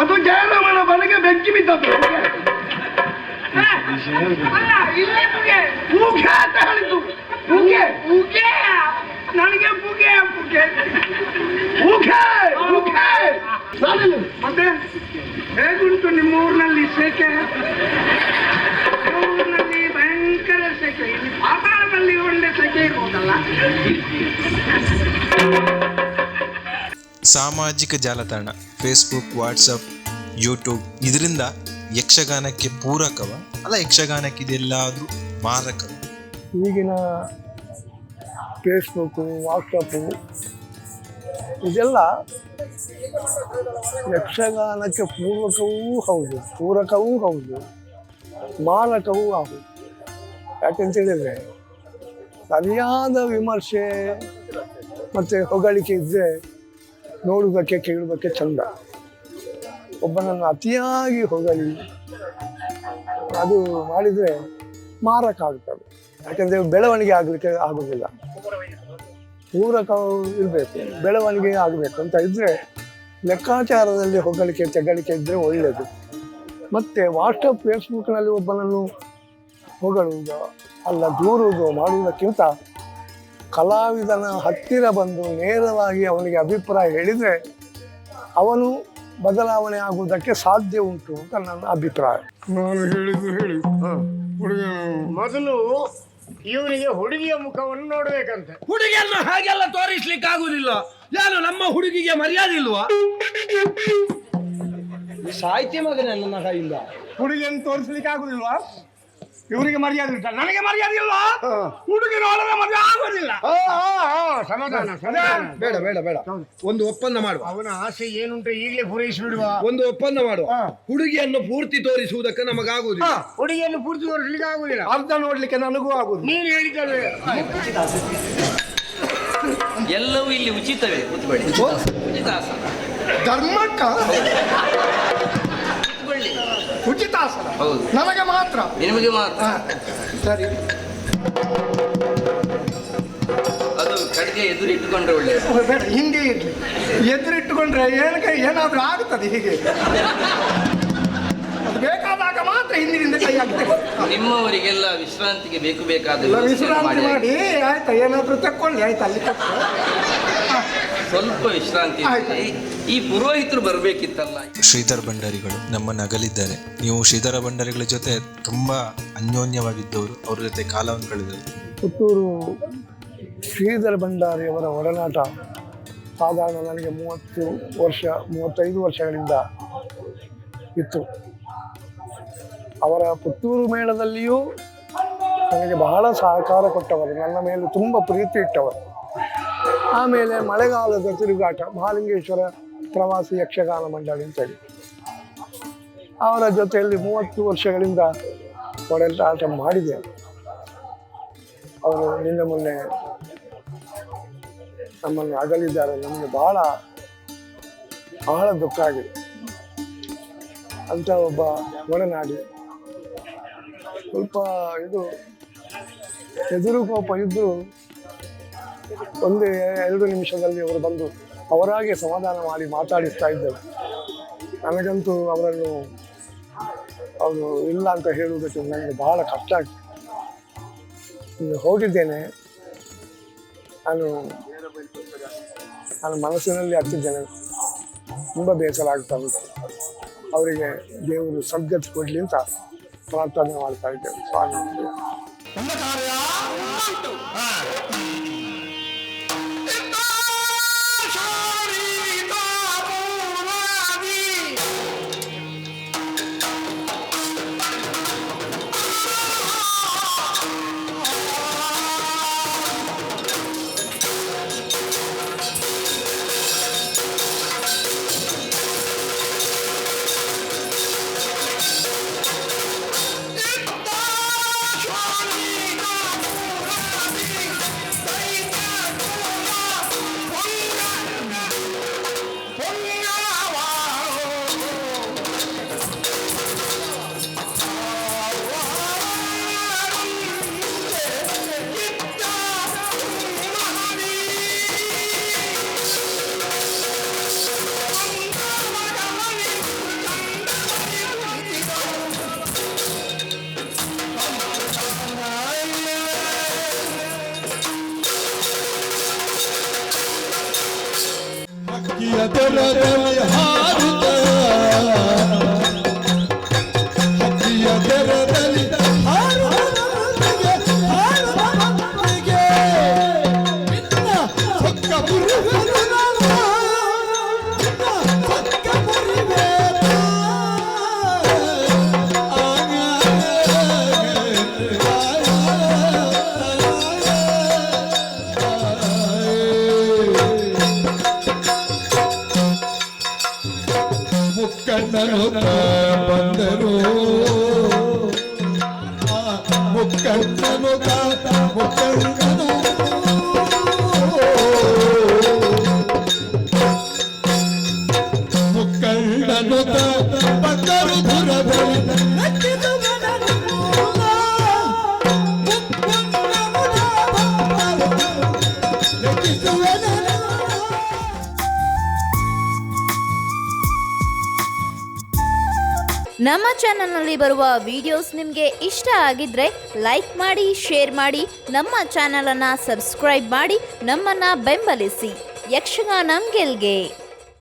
ಅದು ಜಯರಾಮನ ಮನೆಗೆ ಬೆಂಕಿ ಬಿದ್ದದ್ದು. ಅಲ್ಲ, ಇಲ್ಲಿ ಮುಗೆ ಮುಗೆ ಅಂತ ಹೇಳಿದ್ದು. ಮುಗೆ ಮುಗೆ ನನಗೆ ಮುಗೆ ಮುಗೆ ಮುಗೆ ಮುಗೆ. ಮತ್ತೆ ಹೇಗುಂಟು ನಿಮ್ಮ ಊರಿನಲ್ಲಿ ಸೆಕೆ? ಊರಿನಲ್ಲಿ ಭಯಂಕರ ಸೆಕೆ. ಇಲ್ಲಿ ಪಾತಾಳದಲ್ಲಿ ಒಳ್ಳೆ ಸೆಕೆ ಇರ್ಬೋದಲ್ಲ. ಸಾಮಾಜಿಕ ಜಾಲತಾಣ ಫೇಸ್ಬುಕ್, ವಾಟ್ಸಪ್, ಯೂಟ್ಯೂಬ್ ಇದರಿಂದ ಯಕ್ಷಗಾನಕ್ಕೆ ಪೂರಕವ ಅಲ್ಲ ಯಕ್ಷಗಾನಕ್ಕೆ ಇದೆಲ್ಲಾದ್ರೂ ಮಾರಕವ? ಈಗಿನ ಫೇಸ್ಬುಕ್ಕು, ವಾಟ್ಸಪ್ಪು ಇದೆಲ್ಲ ಯಕ್ಷಗಾನಕ್ಕೆ ಪೂರಕವೂ ಹೌದು, ಮಾರಕವೂ ಹೌದು. ಯಾಕೆಂತೇಳಿದರೆ ಸರಿಯಾದ ವಿಮರ್ಶೆ ಮತ್ತು ಹೊಗಳಿಕೆ ಇದ್ದರೆ ನೋಡುವುದಕ್ಕೆ ಕೇಳುವುದಕ್ಕೆ ಚಂದ. ಒಬ್ಬನನ್ನು ಅತಿಯಾಗಿ ಹೊಗಳಿ ಅದು ಮಾಡಿದರೆ ಮಾರಕ ಆಗ್ತದೆ. ಯಾಕೆಂದರೆ ಬೆಳವಣಿಗೆ ಆಗಲಿಕ್ಕೆ ಆಗೋದಿಲ್ಲ. ಪೂರಕ ಇರಬೇಕು, ಬೆಳವಣಿಗೆ ಆಗಬೇಕು ಅಂತ ಇದ್ದರೆ ಲೆಕ್ಕಾಚಾರದಲ್ಲಿ ಹೊಗಳಿಕೆ ತೆಗಳಿಕೆ ಇದ್ದರೆ ಒಳ್ಳೆಯದು. ಮತ್ತು ವಾಟ್ಸಪ್, ಫೇಸ್ಬುಕ್ನಲ್ಲಿ ಒಬ್ಬನನ್ನು ಹೊಗಳುವುದು ಅಲ್ಲ ದೂರುವುದು ಮಾಡುವುದಕ್ಕಿಂತ ಕಲಾವಿದನ ಹತ್ತಿರ ಬಂದು ನೇರವಾಗಿ ಅವನಿಗೆ ಅಭಿಪ್ರಾಯ ಹೇಳಿದರೆ ಅವನು ಬದಲಾವಣೆ ಆಗುವುದಕ್ಕೆ ಸಾಧ್ಯ ಉಂಟು ಅಂತ ನನ್ನ ಅಭಿಪ್ರಾಯ. ನಾನು ಹೇಳಿದ್ದು ಹೇಳಿ. ಮೊದಲು ಇವನಿಗೆ ಹುಡುಗಿಯ ಮುಖವನ್ನು ನೋಡ್ಬೇಕಂತೆ. ಹುಡುಗಿಯನ್ನು ಹಾಗೆಲ್ಲ ತೋರಿಸ್ಲಿಕ್ಕೆ ಆಗುದಿಲ್ಲ. ಯಾರು ನಮ್ಮ ಹುಡುಗಿಗೆ ಮರ್ಯಾದೆ ಇಲ್ವಾ? ಸಾಹಿತ್ಯ ಮಗನ ನನ್ನ ಕೈಯಿಂದ ಹುಡುಗಿಯನ್ನು ತೋರಿಸ್ಲಿಕ್ಕೆ ಆಗುದಿಲ್ವಾ? ಇವರಿಗೆ ಮರ್ಯಾದೆ ಉಂಟ, ನನಗೆ ಮರ್ಯಾದೆ ಇಲ್ವಾ? ಹುಡುಗಿ ನೋಡಿದ್ರೆ ಮದುವೆ ಆಗೋದಿಲ್ಲ. ಸಮಾಧಾನ ಬೇಡ ಬೇಡ ಬೇಡ, ಒಂದು ಒಪ್ಪಂದ ಮಾಡುವ. ಅವನ ಆಸೆ ಏನುಂಟು ಈಗಲೇ ಪೂರೈಸಿಬಿಡುವ. ಒಂದು ಒಪ್ಪಂದ ಮಾಡುವ. ಹುಡುಗಿಯನ್ನು ಪೂರ್ತಿ ತೋರಿಸುವುದಕ್ಕೆ ನಮಗಾಗುವುದಿಲ್ಲ. ಹುಡುಗಿಯನ್ನು ಪೂರ್ತಿ ತೋರಿಸ್ಲಿಕ್ಕೆ ಆಗುದಿಲ್ಲ. ಅರ್ಧ ನೋಡ್ಲಿಕ್ಕೆ ನನಗೂ ಆಗುದು. ನೀನು ಹೇಳಿದ್ದಲ್ವೇ? ಎಲ್ಲವೂ ಇಲ್ಲಿ ಉಚಿತವೇ. ಕೂತ್ಕೊಳ್ಳಿ. ಉಚಿತಾಸನ ಧರ್ಮಕ್ಕ ಕೂತ್ಕೊಳ್ಳಿ. ಉಚಿತಾಸನ ಹೌದು, ನನಗೆ ಮಾತ್ರ. ನಿಮಗೆ ಮಾತ್ರ. ಸರಿ, ಅದು ಕಡೆಗೆ ಎದುರಿಟ್ಟುಕೊಂಡ್ರೆ ಒಳ್ಳೆ. ಬೇಡ, ಹಿಂಗೆ ಇರ್ಲಿ. ಎದುರಿಟ್ಟುಕೊಂಡ್ರೆ ಏನಾದ್ರೂ ಆಗ್ತದೆ. ಹೀಗೆ ಅದು ಬೇಕಾದಾಗ ಮಾತ್ರ ಹಿಂದಿನಿಂದ ಕೈ ಹಾಕ್ತೇವೆ. ನಿಮ್ಮವರಿಗೆಲ್ಲ ವಿಶ್ರಾಂತಿಗೆ ಬೇಕಾದ ವಿಶ್ರಾಂತಿ ಮಾಡಿ ಆಯ್ತಾ, ಏನಾದ್ರೂ ತಕ್ಕೊಳ್ಳಿ ಆಯ್ತಾ. ಅಲ್ಲಿ ಸ್ವಲ್ಪ ವಿಶ್ರಾಂತಿ. ಈ ಪುರೋಹಿತರು ಬರ್ಬೇಕಿತ್ತಲ್ಲ. ಶ್ರೀಧರ ಭಂಡಾರಿಗಳು ನಮ್ಮನ್ನು ಅಗಲಿದ್ದಾರೆ. ನೀವು ಶ್ರೀಧರ ಭಂಡಾರಿಗಳ ಜೊತೆ ತುಂಬಾ ಅನ್ಯೋನ್ಯವಾಗಿದ್ದವರು, ಅವ್ರ ಜೊತೆ ಕಾಲವನ್ನು ಕಳೆದರು. ಪುತ್ತೂರು ಶ್ರೀಧರ ಭಂಡಾರಿಯವರ ಒಡನಾಟ ಸಾಧಾರಣ ನನಗೆ 35 ವರ್ಷಗಳಿಂದ ಇತ್ತು. ಅವರ ಪುತ್ತೂರು ಮೇಳದಲ್ಲಿಯೂ ನನಗೆ ಬಹಳ ಸಹಕಾರ ಕೊಟ್ಟವರು, ನನ್ನ ಮೇಲೆ ತುಂಬ ಪ್ರೀತಿ ಇಟ್ಟವರು. ಆಮೇಲೆ ಮಳೆಗಾಲದ ತಿರುಗಾಟ, ಮಹಾಲಿಂಗೇಶ್ವರ ಪ್ರವಾಸಿ ಯಕ್ಷಗಾನ ಮಂಡಳಿ ಅಂತೇಳಿ, ಅವರ ಜೊತೆಯಲ್ಲಿ 30 ವರ್ಷಗಳಿಂದ ಒಡನಾಟ ಮಾಡಿದೆ. ಅವರು ನಿನ್ನೆ ಮೊನ್ನೆ ನಮ್ಮನ್ನು ಅಗಲಿದ್ದಾರೆ. ನಮಗೆ ಬಹಳ ಬಹಳ ದುಃಖ ಆಗಿದೆ. ಅಂತ ಒಬ್ಬ ಒಡನಾಡಿ, ಸ್ವಲ್ಪ ಇದು ಎದುರು ಕೋಪ ಇದ್ದರೂ 1-2 ನಿಮಿಷದಲ್ಲಿ ಅವರು ಬಂದು ಅವರಾಗೆ ಸಮಾಧಾನ ಮಾಡಿ ಮಾತಾಡಿಸ್ತಾ ಇದ್ದರು. ನನಗಂತೂ ಅವರನ್ನು ಅವರು ಇಲ್ಲ ಅಂತ ಹೇಳುವುದಕ್ಕೆ ನನಗೆ ಬಹಳ ಕಷ್ಟ ಆಗ್ತದೆ. ಈಗ ಹೋಗಿದ್ದೇನೆ, ನಾನು ಮನಸ್ಸಿನಲ್ಲಿ ಹತ್ತಿದ್ದೇನೆ. ತುಂಬ ಬೇಸರ ಆಗ್ತಾ ಉಂಟು. ಅವರಿಗೆ ದೇವರು ಸದ್ಗತಿ ಕೊಡಲಿ ಅಂತ ಪ್ರಾರ್ಥನೆ ಮಾಡ್ತಾ ಇದ್ದೇವೆ ಸ್ವಾಮಿ. ಮುಕ್ಕಣ್ಣನು ಬಂದರು, ಮುಕ್ಕಣ್ಣನು ಮುಕ್ಕಣ್ಣನು ಮುಕ್ಕಣ್ಣನು ಬಂದರು ಧುರದಲ್ಲಿ ನಮ್ಮ ಚಾನಲ್ನಲ್ಲಿ ಬರುವ ವಿಡಿಯೋಸ್ ನಿಮಗೆ ಇಷ್ಟ ಆಗಿದ್ರೆ ಲೈಕ್ ಮಾಡಿ, ಶೇರ್ ಮಾಡಿ, ನಮ್ಮ ಚಾನಲನ್ನು ಸಬ್ಸ್ಕ್ರೈಬ್ ಮಾಡಿ, ನಮ್ಮನ್ನು ಬೆಂಬಲಿಸಿ. ಯಕ್ಷಗಾನ ಗೆಲ್ಗೆ.